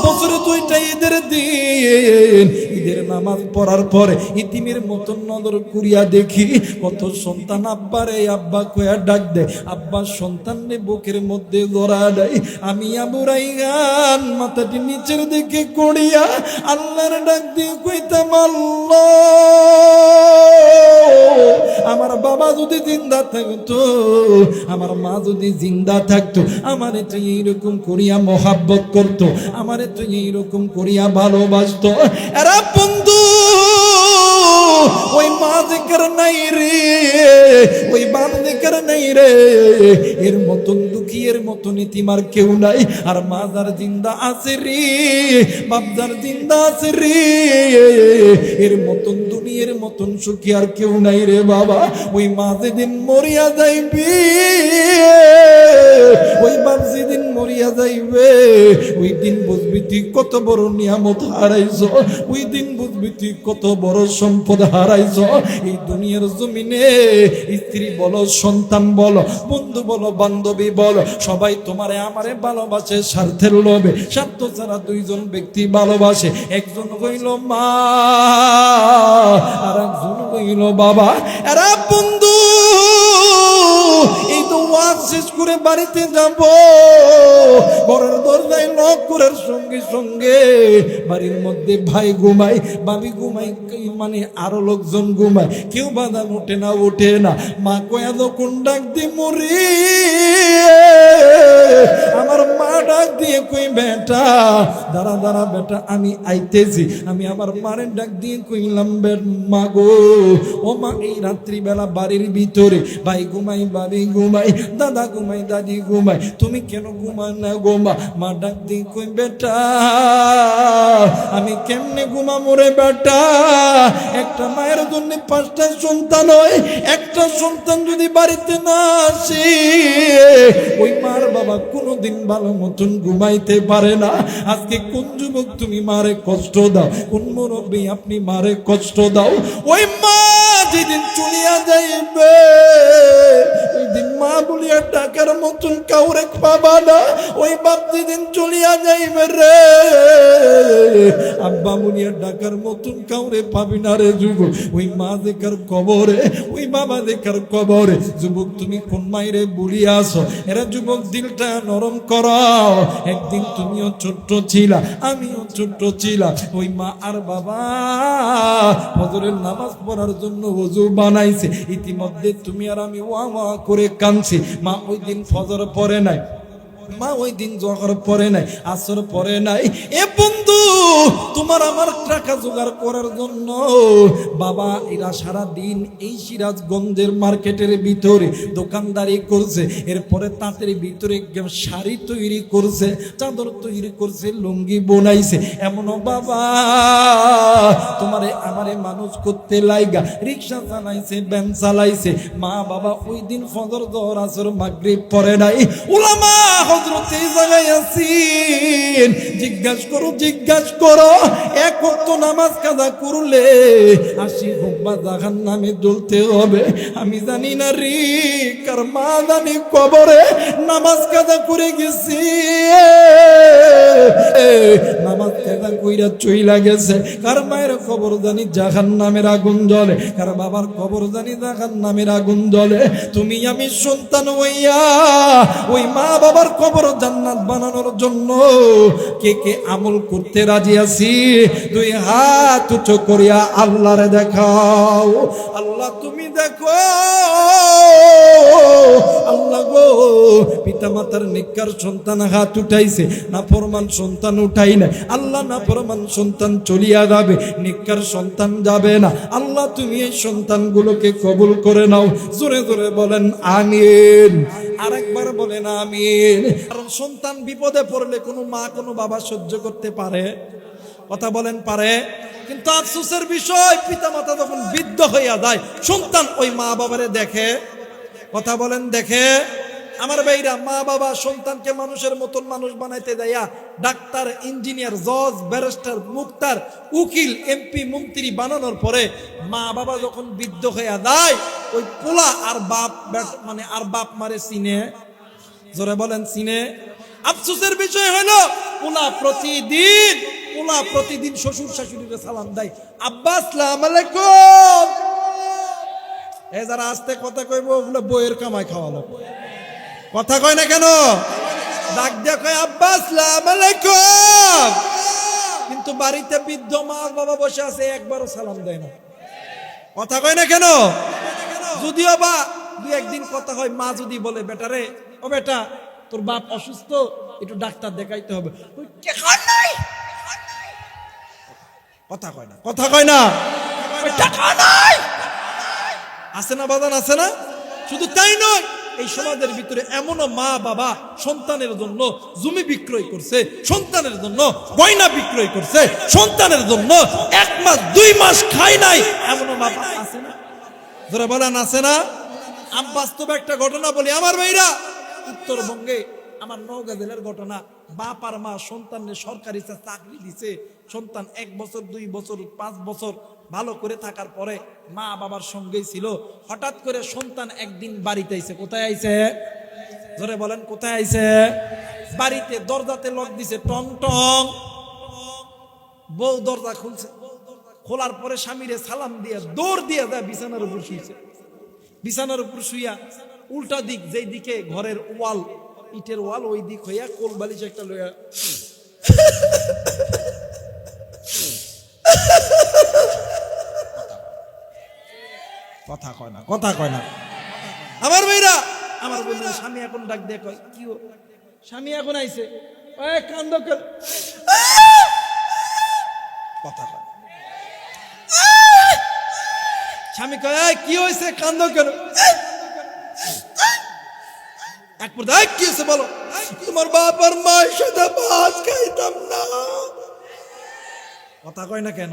বছরে 2টা ঈদের দিন, ঈদের নামাজ পড়ার পরে ইতিমের মতন নজর করিয়া দেখি কত সন্তান আব্বারে আব্বা কইয়া ডাক দেয়, আব্বা সন্তানরে বুকের মধ্যে জড়া দেয়। আমি আবু রাইহান মাথাটি নিচের দিকে করিয়া আল্লাহর ডাক দিয়ে কইতাম, আল্লাহ, আমার বাবা যদি জিন্দা থাকতো, আমার মা যদি জিন্দা থাকতো, আমারে তো এইরকম করিয়া মহাব্বত করতো, আমারে তো এইরকম করিয়া ভালোবাসতো। এরা বন্ধু, ওই মা জিকির নাই রে, ওই বাপ জিকির নাই রে, এর মতন দুঃখী এর মতন ইতিমার কেউ নাই। আর মা যার জিন্দা আছে রে, বাপ যার জিন্দা আছে রে, এর মতন দুনিয়ার মতন সুখী আর কেউ নাই রে বাবা। ওই মা যেদিন মরিয়া যাইবে, ওই বাপ যেদিন মরিয়া যাইবে, ওই দিন বুঝবি তুই কত বড় নিয়ামত হারাইছ, ওই দিন বুঝবি তুই কত বড় সম্পদ হারাইছ। এই দুনিয়ার জমিনে স্ত্রী বলো, সন্তান বলো, বন্ধু বলো, বান্ধবী বলো, সবাই তোমারে আমারে ভালোবাসে স্বার্থের লোভে। স্বার্থ ছাড়া দুইজন ব্যক্তি ভালোবাসে, একজন হইল মা আর একজন হইল বাবা। এরা বন্ধু, এই তো ওয়াজ শেষ করে বাড়িতে যাব, ঘরের দরজায় নক করার সঙ্গে সঙ্গে বাড়ির মধ্যে ভাই ঘুমায়, ভাবি ঘুমায়, মানে আরো লোকজন ঘুমায়, কেউ বাধা ওঠে না, ওঠে না। মা কয়া যখন ডাক দিয়ে মরি, আমার মা ডাক দিয়ে কই বেটা দাঁড়া দাঁড়া বেটা আমি আইতেছি। আমি আমার মারে ডাক দিয়ে কইলাম মা গো, ও মা এই রাত্রিবেলা বাড়ির ভিতরে ভাই ঘুমাই, ভাবি ঘুমাই, দাদা ঘুমাই, দাদি ঘুমাই, তুমি কেন ঘুমান না গো মা? মা ডাক দিয়ে কই বেটা আমি কেমনে ঘুমামো রে বেটা, একটা মায়ের জন্য 5টা সন্তান হয়, একটা সন্তান যদি বাড়িতে না আসে ওই মার বাবা কোনোদিন ভালো মতন ঘুমাইতে পারে না। আজকে কোন যুবক তুমি মারে কষ্ট দাও, কোন মুরব্বী আপনি মারে কষ্ট দাও, ওই মা যেদিন চলিয়া যাইবে ওই দিন মা বলিয়া টাকার মতন কাউরে পাবা না। ওই বাপ যেদিন চলিয়া যাইবে রে, আব্বা বলিয়া ডাকার মতন কাউরে পাবি না রে যুবক। ওই মা দেখার কবরে, ওই বাবা দেখার কবরে। যুবক তুমি কোন মায়েরে বলিয়া আসো, এরা যুবক দিলটা নরম করাও। একদিন তুমিও ছোট্ট ছিলা, আমিও ছোট্ট ছিলাম, ওই মা আর বাবা ফজরের নামাজ পড়ার জন্য ওযু বানাইছে, ইতিমধ্যে তুমি আর আমি ওয়া ওয়া করে কাঁদছি। মা ওই দিন ফজর পড়ে নাই, মা ওই দিন জোহর পড়ে নাই, আসর পড়ে নাই। এ বন্ধু, তোমার আমার টাকা জোগাড় করার জন্য বাবা এরা সারা দিন এই সিরাজগঞ্জের মার্কেটের ভিতরে দোকানদারি করছে, এরপরে তাঁতের ভিতরে শাড়ি তৈরি করছে, চাদর তৈরি করছে, লুঙ্গি বোনাইছে। এমনও বাবা তোমারে আমারে মানুষ করতে লাইগা রিক্সা চালাইছে, ভ্যান চালাইছে। মা বাবা ওই দিন ফজর, জোহর, আসর, মাগরিব পড়ে নাই। উলামা হযরত এই জায়গায় আছেন, জিজ্ঞাসা করো এক ওয়াক্ত নামাজ কাজা করলে 80 হুব্বা জাহান্নামে জ্বলতে হবে। আমি জানি না রে, কার মা জানি কবরে নামাজ কাজা করে গেছি, নামাজ কাজা কইরা চইলা গেছে, কার মায়ের কবর জানি জাহান্নামের আগুন জ্বলে, কার বাবার কবর জানি জাহান্নামের আগুন জ্বলে। তুমি আমি সন্তান হইয়া ওই মা বাবার কবর জান্নাত বানানোর জন্য কে কে আমল করতে রাজি আছি? 2 হাত উঁচু করিয়া আল্লাহরে দেখাও। আল্লাহ তুমি দেখো, আল্লাহ গো, পিতা মাতার নেককার সন্তান হাত উঠাইছে, নাফরমান সন্তান উঠাই না। আল্লাহ নাফরমান সন্তান চলিয়া যাবে, নেককার সন্তান যাবে না। আল্লাহ তুমি এই সন্তানগুলোকে কবুল করে নাও। জোরে জোরে বলেন আমিন, আরেকবার বলেন আমিন। কারণ সন্তান বিপদে পড়লে কোনো মা কোনো বাবা সহ্য করতে পারে? কথা বলেন পারে? কিন্তু আফসোসের বিষয়, পিতা মাতা যখন বৃদ্ধ হইয়া যায়, সন্তান ওই মা বাবারে দেখে। কথা বলেন দেখে? আমার ভাইরা, মা বাবা সন্তানকে মানুষের মতন মানুষ বানাইতে যাইয়া ডাক্তার, ইঞ্জিনিয়ার, জজ, ব্যারিস্টার, মুক্তার, উকিল, এমপি, মন্ত্রী বানানোর পরে মা বাবা যখন বৃদ্ধ হইয়া যায়, ওই পোলা আর বাপ মানে আর বাপ মারে চিনে? জোরে বলেন চিনে? আফসোসের বিষয় হলো পোলা প্রতিদিন শ্বশুর শাশুড়িকে সালাম দেয়, আব্বা আসসালামু আলাইকুম। এ যারা আস্তে কথা কইব ওগুলো বইয়ের কামাই খাওয়ালো। কথা কয় না কেন? ডাক দিয়ে কয় আব্বা আসসালামু আলাইকুম, কিন্তু বাড়িতে বৃদ্ধ মা বাবা বসে আছে, একবারও সালাম দেয় না। কথা কয় না কেন? যদিও বা 2-1 দিন কথা হয়, মা যদি বলে বেটারে, ও বেটা তোর বাপ অসুস্থ, একটু ডাক্তার দেখাইতে হবে, কথা কয় না। কথা কয় না? ওই টাকা নাই। আছে না বাজান, আছে না? শুধু তাই নয়, এই সমাজের ভিতরে এমনও মা বাবা সন্তানের জন্য জমি বিক্রয় করছে, সন্তানের জন্য গয়না বিক্রয় করছে, সন্তানের জন্য 1 মাস 2 মাস খায় নাই, এমনও বাবা আছে না? যারা বলেন আছে না? বাস্তবে একটা ঘটনা বলি আমার ভাইরা, উত্তরবঙ্গে আমার নওগাঁ জেলার ঘটনা। বাপ আর মা সন্তানের সরকারি চাকরি দিছে, সন্তান 1 বছর 2 বছর 5 বছর ভালো করে থাকার পরে মা বাবার সঙ্গেই ছিল। হঠাৎ করে সন্তান একদিন বাড়িতে আইছে। কোথায় আইছে? জোরে বলেন, কোথায় আইছে? বাড়িতে দরজাতে লক দিছে, টং টং। বউ দরজা খুলছে, খোলার পরে স্বামীরে সালাম দিয়ে দৌড় দিয়ে যায় বিছানার উপর শুইছে। বিছানার উপর শুইয়া উল্টা দিক, যেই দিকে ঘরের ওয়াল, ইটের ওয়াল, ওই দিক হইয়া কোল বালিশ একটা লইয়া কথা কয় না, কথা কয় না আমার ভাইরা। আমার বন্ধু স্বামী এখন ডাক দিয়ে কয়, কি স্বামী এখন আইছে, কান্দ কর, কথা কয়। স্বামী কয়, কি হয়েছে, কান্দ কেন? এক পর্যায়ে কি হয়েছে বলো? তোমার বাপ আর মায়ের সাথে ভাত খাইতাম না। কথা কয় না কেন?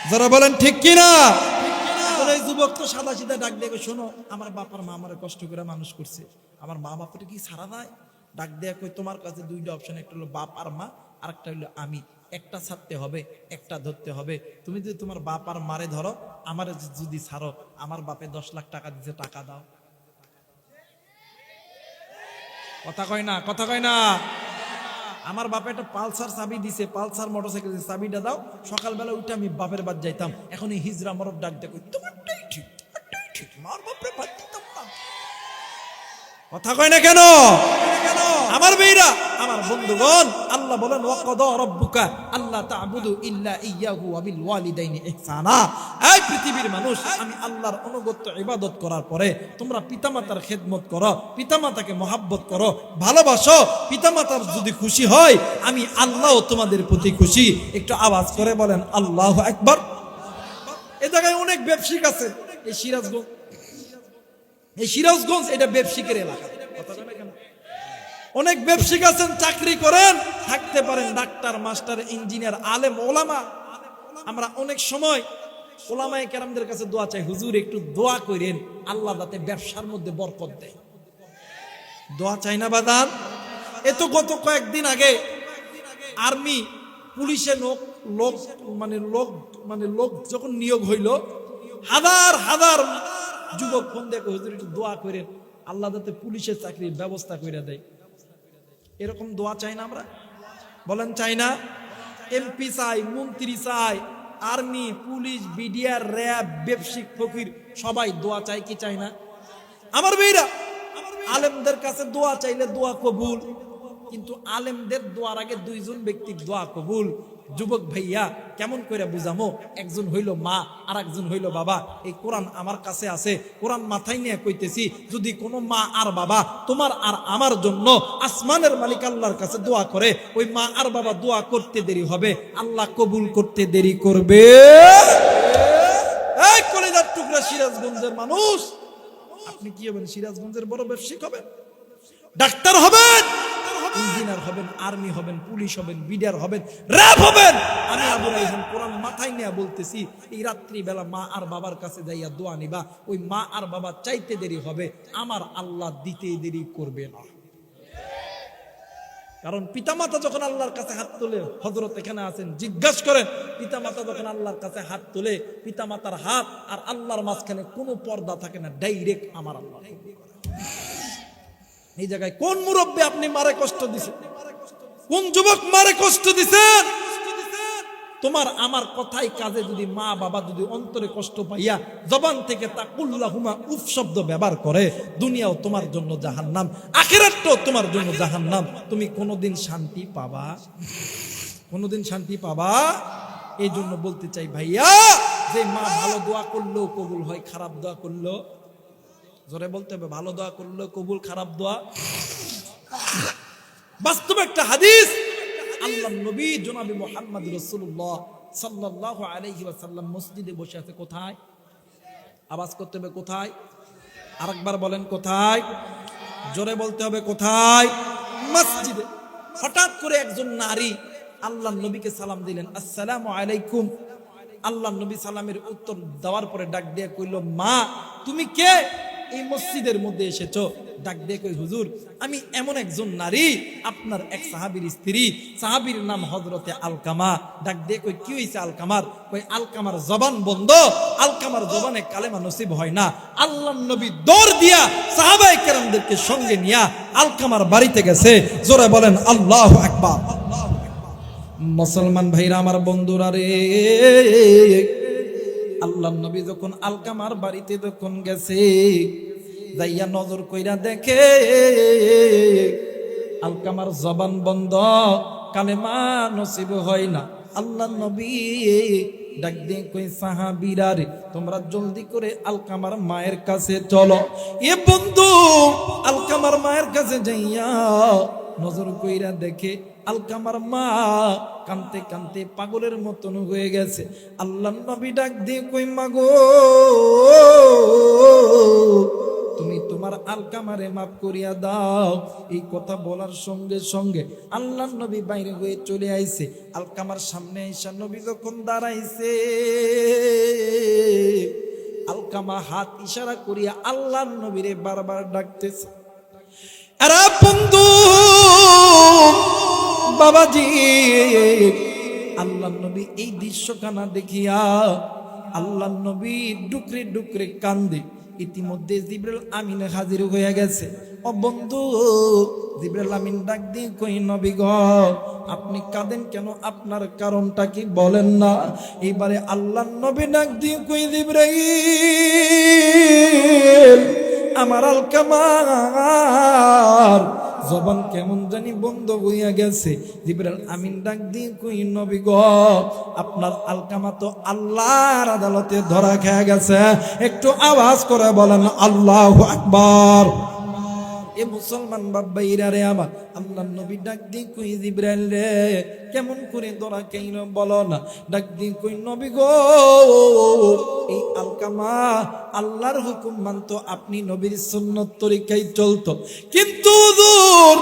যারা বলেন ঠিক কিনা? এই যুবক তো সাদা সিধা ডাক দিয়ে, শোনো, আমার বাপ আর মা আমার কষ্ট করে মানুষ করছে, আমার মা বাপের কি ছাড়া নাই? ডাক দেয়া কই, তোমার কাছে 2টা অপশন, একটা হলো বাপ আর মা, আর একটা হলো আমি। একটা ছাড়তে হবে, একটা ধরতে হবে। তুমি যদি তোমার বাপ আর মারে ধরো, আমার যদি ছাড়ো, আমার বাপে 10 লাখ টাকা দিতে, টাকা দাও। কথা কয় না, কথা কয় না। আমার বাপে একটা পালসার চাবি দিছে, পালসার মোটরসাইকেল দিছে, চাবিটা দাও। সকালবেলা উঠে আমি বাপের বাড়ি যাইতাম। এখন এই হিজরা মরদ ডাক দেয়, তোমারটাই ঠিক, তোমারটাই ঠিক, মার বাপরে বাদ দিতাম না। কথা কয় না কেন? আমার ভাইরা, আমার বন্ধুগণ, আল্লাহ বলেন, ওয়াকাদা রাব্বুকা আল্লা তা'বুদু ইল্লা ইয়্যাহু ওয়া বিল ওয়ালিদাইনি ইহসানা। এই পৃথিবীর মানুষ, আমি আল্লাহর অনুগত্য ইবাদত করার পরে তোমরা পিতামাতার খেদমত করো, পিতামাতাকে মহাব্বত করো, ভালোবাসো। পিতামাতার যদি খুশি হয়, আমি আল্লাহও তোমাদের প্রতি খুশি। একটু আওয়াজ করে বলেন আল্লাহু আকবার। এই জায়গায় অনেক ব্যবসায়িক আছে। এই সিরাজগঞ্জ এটা ব্যবসায়িকের এলাকা। অনেক ব্যবসায়িক আছেন, চাকরি করেন, থাকতে পারেন ডাক্তার, মাস্টার, ইঞ্জিনিয়ার, আলেম, ওলামা। আমরা অনেক সময় ওলামায়ে কেরামদের কাছে দোয়া চাই, হুজুর একটু দোয়া করেন, আল্লাহ যাতে ব্যবসার মধ্যে বরকত দেয়। দোয়া চাই না বাদান? এ তো গত কয়েকদিন আগে আর্মি পুলিশে লোক যখন নিয়োগ হইল, হাজার হাজার যুবক ফোন দেখো, হুজুর একটু দোয়া করেন, আল্লাহ যাতে পুলিশের চাকরির ব্যবস্থা করে দেয়। এরকম দোয়া চাই না আমরা? বলেন চাই না? এমপি চাই, মন্ত্রী চাই, আর্মি, পুলিশ, বিডিআর, র্যাব, ব্যবসায়িক, ফকির, সবাই দোয়া চাই কি চাই না? আমার ভাইরা, আলেমদের কাছে দোয়া চাইলে দোয়া কবুল, কিন্তু আলেমদের দোয়ার আগে 2 জন ব্যক্তির দোয়া কবুল। যুবক ভাইয়া, কেমন করে বুঝামো? একজন হইল মা, আর একজন হইল বাবা। এই কোরআন আমার কাছে আছে, কোরআন মাথায় নিয়ে কইতেছি, যদি কোনো মা আর বাবা তোমার আর আমার জন্য আসমানের মালিক আল্লাহর কাছে দোয়া করে, ওই মা আর বাবা দোয়া করতে দেরি হবে, আল্লাহ কবুল করতে দেরি করবে। এই কলিজার টুকরা সিরাজগঞ্জের মানুষ, আপনি কি হবেন? সিরাজগঞ্জের বড় ব্যবসায়িক হবেন, ডাক্তার হবেন, ইঞ্জিনিয়ার হবেন, আর্মি হবেন, পুলিশ হবেন, বিডিআর হবেন, র্যাব হবেন। আমি আবু রাইহান কোরআন মাথায় নিয়ে বলতেছি, এই রাত্রি বেলা মা আর বাবার কাছে যাইয়া দোয়া নিবা, ওই মা আর বাবা চাইতে দেরি হবে, আমার আল্লাহ দিতে দেরি করবে না। কারণ পিতামাতা যখন আল্লাহর কাছে হাত তোলে, হযরত এখানে আছেন, জিজ্ঞাসা করেন, পিতামাতা যখন আল্লাহর কাছে হাত তোলে, পিতামাতার হাত আর আল্লাহর মাঝখানে কোনো পর্দা থাকে না, ডাইরেক্ট আমার আল্লাহ। এই জায়গায় কোন মুরব্বী আপনি মারে কষ্ট দিছেন? কোন যুবক মারে কষ্ট দিছেন? তোমার আমার কথাই কাজে যদি মা বাবা যদি অন্তরে কষ্ট পাইয়া জবান থেকে তাকুল্লাহুমা উফ শব্দ ব্যবহার করে, দুনিয়াও তোমার জন্য জাহান্নাম, আখিরাতও তোমার জন্য জাহান্নাম। তুমি কোনোদিন শান্তি পাবা? কোনোদিন শান্তি পাবা? এই জন্য বলতে চাই ভাইয়া, যে মা ভালো দোয়া করলেও কবুল হয়, খারাপ দোয়া করলেও, জোরে বলতে হবে, ভালো দোয়া করলেও কবুল, খারাপ দোয়া। বাস্তব একটা হাদিস, আল্লাহর নবী জনাবে মুহাম্মদ রাসূলুল্লাহ সাল্লাল্লাহু আলাইহি ওয়াসাল্লাম মসজিদে বসে আছে কোথায়? আওয়াজ করতে হবে কোথায়? আরেকবার বলেন কোথায়? জোরে বলতে হবে কোথায়? মসজিদে। হঠাৎ করে একজন নারী আল্লাহর নবীকে সালাম দিলেন, আসসালামু আলাইকুম। আল্লাহর নবী সালামের উত্তর দেওয়ার পরে ডাক দিয়ে কইল, মা তুমি কে? এই মসজিদের মধ্যে এসেছো? ডাক দিয়ে কই, হুজুর আমি এমন একজন নারী, আপনার এক সাহাবীর স্ত্রী। সাহাবীর নাম হযরতে আলকামা। ডাক দিয়ে কই, কি হইছে আলকামার? কই, আলকামার জবান বন্ধ, আলকামার জবানে কালেমা নসিব হয় না। আল্লাহর নবী দৌড় দিয়া সাহাবায়ে কেরামদেরকে সঙ্গে নিয়া আলকামার বাড়িতে গেছে। জোরে বলেন আল্লাহু আকবার। মুসলমান ভাইরা আমার, বন্ধুরা রে, আল্লাহর নবী যখন আলকামার বাড়িতে যখন গেছে, যাইয়া নজর কইরা দেখে আলকামার জবান বন্ধ, কালেমা নসিব হয় না। আল্লাহর নবী ডাক দিয়ে কই, সাহাবীরা রে, তোমরা জলদি করে আলকামার মায়ের কাছে চলো। এ বন্ধু আলকামার মায়ের কাছে যাইয়া নজর কইরা দেখে আলকামার মা কানতে কানতে পাগলের মতন হয়ে গেছে। আল্লাহর নবী ডাক দিয়ে কই, মাগো তুমি তোমার আলকামারে মাফ করিয়া দাও। এই কথা বলার সঙ্গে সঙ্গে আল্লাহর নবী বাইরে হয়ে চলে আইছে। আলকামার সামনে এসে নবী যখন দাঁড়াইছে, আলকামা হাত ইশারা করিয়া আল্লাহর নবীরে বারবার ডাকতেছে, আরে বন্ধু বাবাজি। আল্লাহর নবী এই দৃশ্যখানা দেখিয়া আল্লাহর নবী ডুকরে ডুকরে কান্দে। ইতিমধ্যে জিবরাইল আমিন হাজির হয়ে গেছে। ও বন্ধু, জিবরাইল আমিন ডাক দিয়ে কই, নবী গো আপনি কাঁদেন কেন? আপনার কারণটা কি বলেন না? এইবারে আল্লাহর নবী ডাক দিয়ে কই, জিবরাইল আমার আলকামার জবান কেমন জানি বন্ধ হইয়া গেছে। জিবরাইল আমিন ডাক দিয়ে কই, নবী গো আপনার আলকামা তো আল্লাহর আদালতে ধরা খেয়ে গেছে। একটু আওয়াজ করে বলেন আল্লাহু আকবার। এ মুসলমান বাবাইরা রে আমার, আল্লাহর নবী ডাক দিয়ে কই, জিবরাইল রে কেমন করে ধরা কেন বলো না? ডাক দিয়ে কই, নবী গো এই আলকামা আল্লাহর হুকুম মানতো, আপনি নবীর সুন্নত তরিকায় চলতো, কিন্তু হুজুর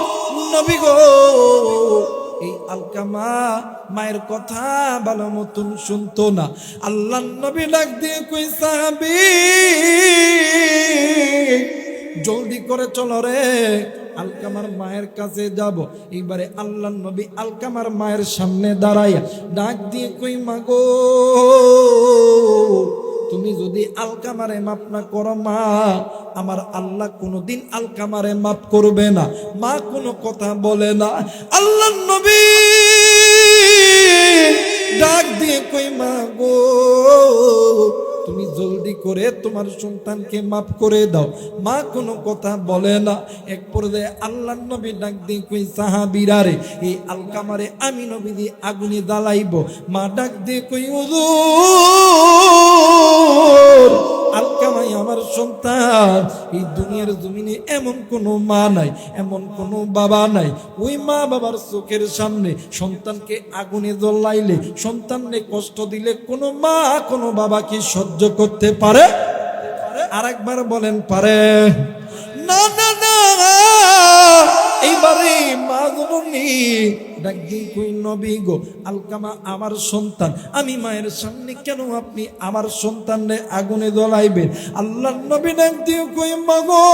নবী গো এই আলকামা মায়ের কথা ভালো মতন শুনতো না। আল্লাহর নবী ডাক দিয়ে কই, সাহাবী জলদি করে চলো রে, আলকামার মায়ের কাছে যাব। এইবারে আল্লাহর নবী আলকামার মায়ের সামনে দাঁড়াইয়া ডাক দিয়ে কই, মাগো তুমি যদি আলকামারে মাফ না করো মা, আমার আল্লাহ কোনোদিন আলকামারে মাফ করবে না। মা কোনো কথা বলে না। আল্লাহর নবী ডাক দিয়ে কই, মাগো তুমি জলদি করে তোমার সন্তানকে মাফ করে দাও। মা কোনো কথা বলে না। এক পর্যায়ে আল্লাহর নবী ডাক দিয়ে কই, সাহাবীরা রে এই আলকামারে আমি নবী দিয়ে আগুনে জ্বালাইব। মা ডাক দিয়ে কই, হুজুর আলকামাই আমার সন্তান। এই দুনিয়ার জমিনে এমন কোনো মা নাই, এমন কোনো বাবা নাই, ওই মা বাবার চোখের সামনে সন্তানকে আগুনে জ্বলাইলে, সন্তানকে কষ্ট দিলে কোনো মা কোনো বাবা কি সহ্য করতে পারে? আরেকবার বলেন পারে? না না না। এইবারে মা জননী ডাক দিয়ে কই, নবী গো আলকামা আমার সন্তান, আমি মায়ের সামনে কেন আপনি আমার সন্তানরে আগুনে জ্বলাইবেন? আল্লাহর নবী ডাক দিয়ে কই, মাগো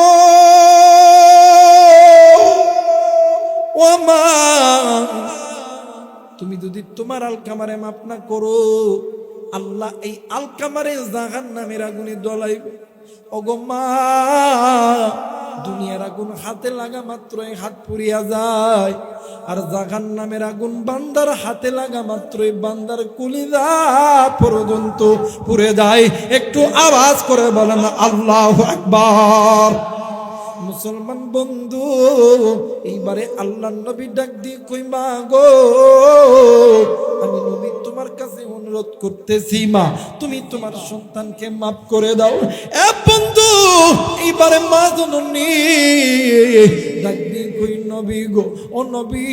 ও মা তুমি যদি তোমার আলকামারে মাফ না করো, আল্লাহ এই আলকামারে জাহান্নামের আগুনে জ্বলাইবে। ওগো মা দুনিয়ার আগুন হাতে লাগা মাত্রই হাত পুড়িয়া যায়, আর জাহান্নামের আগুন বান্দার হাতে লাগা মাত্রই বান্দার কলিজা পর্যন্ত পুড়ে যায়। একটু আওয়াজ করে বলেন আল্লাহু আকবার। মুসলমান বন্ধু, এইবারে আল্লাহর নবী ডাক দিয়ে কই, মা গো আমি নবী তোমার কাছে অনুরোধ করতেছি, মা তুমি তোমার সন্তানকে মাফ করে দাও। এ বন্ধু বন্ধু এইবারে মা জননী ডাক দিয়ে কই নবী গো, ও নবী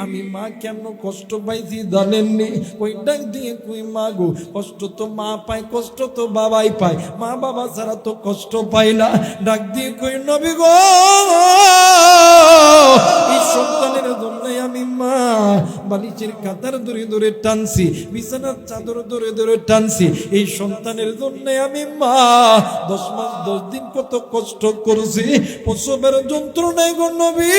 আমি মা কেন কষ্ট পাইছি জানেননি? ওই ডাক দিয়ে কই মা গো, কষ্ট তো মা পায়, কষ্ট তো বাবাই পায়, মা বাবা ছাড়া তো কষ্ট পাই না। ডাক দিয়ে কই নবী গো, এই সন্তানের জন্য আমি মা বালিশের কাতার ধরে ধরে টানছি, বিছানার চাদর ধরে ধরে টানছি। এই সন্তানের জন্য আমি মা 10 মাস 10 দিন কত কষ্ট করছি, প্রসবের যন্ত্রণায় গো নবী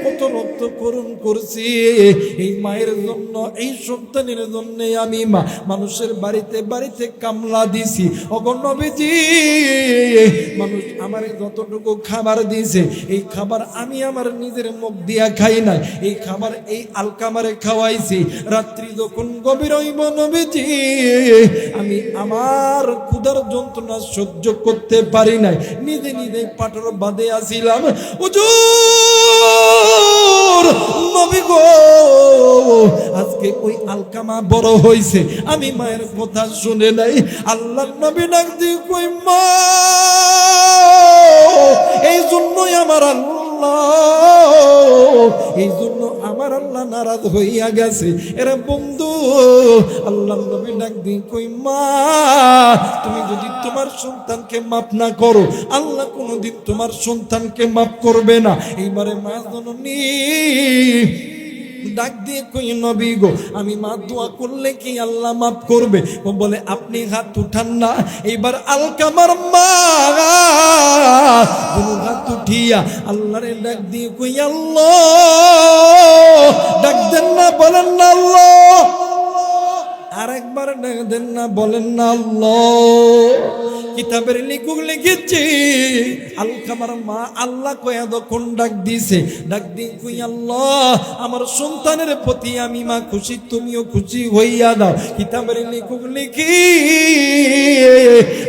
কত রক্তক্ষরণ করছি এই মায়ের জন্য, এই সন্তানের জন্য আমি মা মানুষের বাড়িতে বাড়িতে কামলা দিছি। ওগো নবীজি, মানুষ আমারে যতটুকু খাবার দিয়েছে এই খাবার আমি আমার নিজের মুখ দিয়া খাই নাই, এই খাবার এই আলকামারে খাওয়াইছি। রাত্রি যখন গভীর হইব নবীজি, আমি আমার ক্ষুধার যন্ত্রণা সহ্য করতে পারি নাই, নিজে নিজে পাটর বাঁধে আসিলাম। হুজুর নবী গো, আজকে ওই আলকামা বড় হইছে, আমি মায়ের কথা শুনে নাই। আল্লাহ নবী ডাক দিয়ে কই মা, এই জন্যই আমার আল্লাহ, এই জন্য আমার আল্লাহ নারাজ হইয়া গেছে। এরা বন্ধু আল্লাহ নবী ডাক দিয়ে কই মা, তুমি যদি তোমার সন্তানকে মাফ না করো, আল্লাহ কোনোদিন তোমার সন্তানকে মাফ করবে না। এইবারে মা জননী ডাক দিয়ে কই নবী গো, আমি মা দোয়া করলে কি আল্লাহ মাফ করবে? ও বলে আপনি হাত উঠান না। এইবার আলকামার মা হাত উঠিয়া আল্লাহরে ডাক দিয়ে কই আল্লাহ, ডাক দেন না, বলেন না আল্লাহ, আরেকবার ডাক দেন না, বলেন না আল্লাহ। কিতাবের লেখক লিখেছে আলকামার মা আল্লাহ কয়া যখন ডাক দিছে, ডাক দিয়ে কই আল্লাহ আমার সন্তানের প্রতি আমি মা খুশি, তুমিও খুশি হইয়া দাও। কিতাবের লেখক লিখি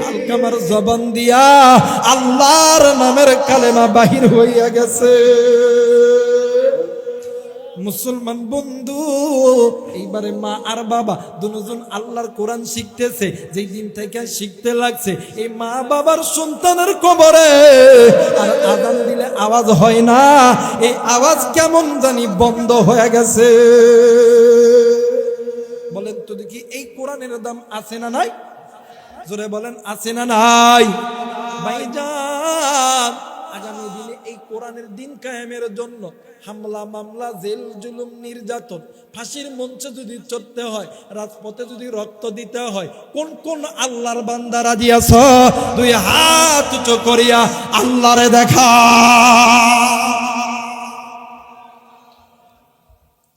আলকামার জবান দিয়া আল্লাহর নামের কালেমা বাহির হইয়া গেছে। মুসলমান বন্ধু, এইবারে মা আর বাবা দুজন আল্লাহর কোরআন শিখতেছে। যেই দিন থেকে শিখতে লাগছে, এই মা বাবার সন্তানের কবরে আর আযান দিলে আওয়াজ হয় না, এই আওয়াজ কেমন জানি বন্ধ হয়ে গেছে। বলেন তো দেখি, এই কোরআনের দাম আছে না নাই? জোরে বলেন, আছে না নাই? ভাইজান, আগামী দিনে এই কোরআনের দিন কায়েমের জন্য হামলা মামলা, জেল জুলুম, নির্যাতন, ফাঁসির মঞ্চে যদি চড়তে হয়, রাজপথে যদি রক্ত দিতে হয়, কোন কোন আল্লাহর বান্দা রাজি আছো? দুই হাত উঁচু করিয়া আল্লাহরে দেখা।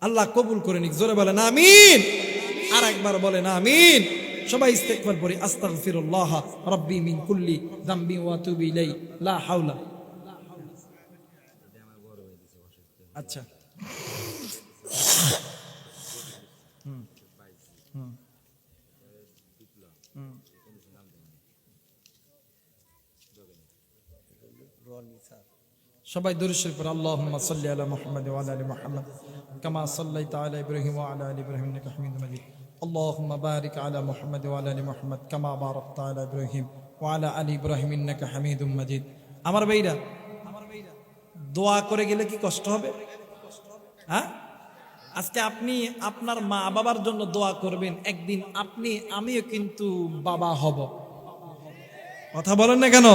আল্লাহ কবুল করে নিক। জোরে বলেন আমিন। আর একবার বলেন আমিন। সবাই ইস্তেগফার পড়ি, আস্তাগফিরুল্লাহ রাব্বি মিন কুল্লি যামবি ওয়া আতুবু ইলাইহি লা হাওলা। আচ্ছা, সবাই দরুদ শরীফ পড়ে। আল্লাহুম্মা সাল্লি আলা মুহাম্মাদ ওয়া আলা আলি মুহাম্মাদ কামা সাল্লাইতা আলা ইব্রাহিম ওয়া আলা আলি ইব্রাহিম ইন্নাকা হামিদুম মাজিদ। আল্লাহুম্মা বারিক আলা মুহাম্মাদ ওয়া আলা আলি মুহাম্মাদ কামা বারাকতা আলা ইব্রাহিম ওয়া আলা আলি ইব্রাহিম ইন্নাকা হামিদুম মাজিদ। আমার ভাইরা, দোয়া করে গেলে কি কষ্ট হবে? হ্যাঁ, আজকে আপনি আপনার মা বাবার জন্য দোয়া করবেন, একদিন আমিও কিন্তু বাবা হব। কথা বলেন না কেন?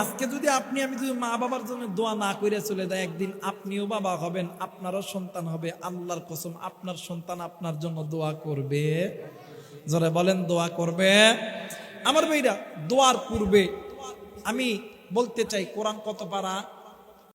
আজকে যদি আমি যদি মা বাবার জন্য দোয়া না করে চলে যায়, একদিন আপনিও বাবা হবেন, আপনারও সন্তান হবে। আল্লাহর কসম, আপনার সন্তান আপনার জন্য দোয়া করবে। যারা বলেন দোয়া করবে। আমার ভাইরা, দোয়ার পূর্বে আমি বলতে চাই, কোরআন কত পারা?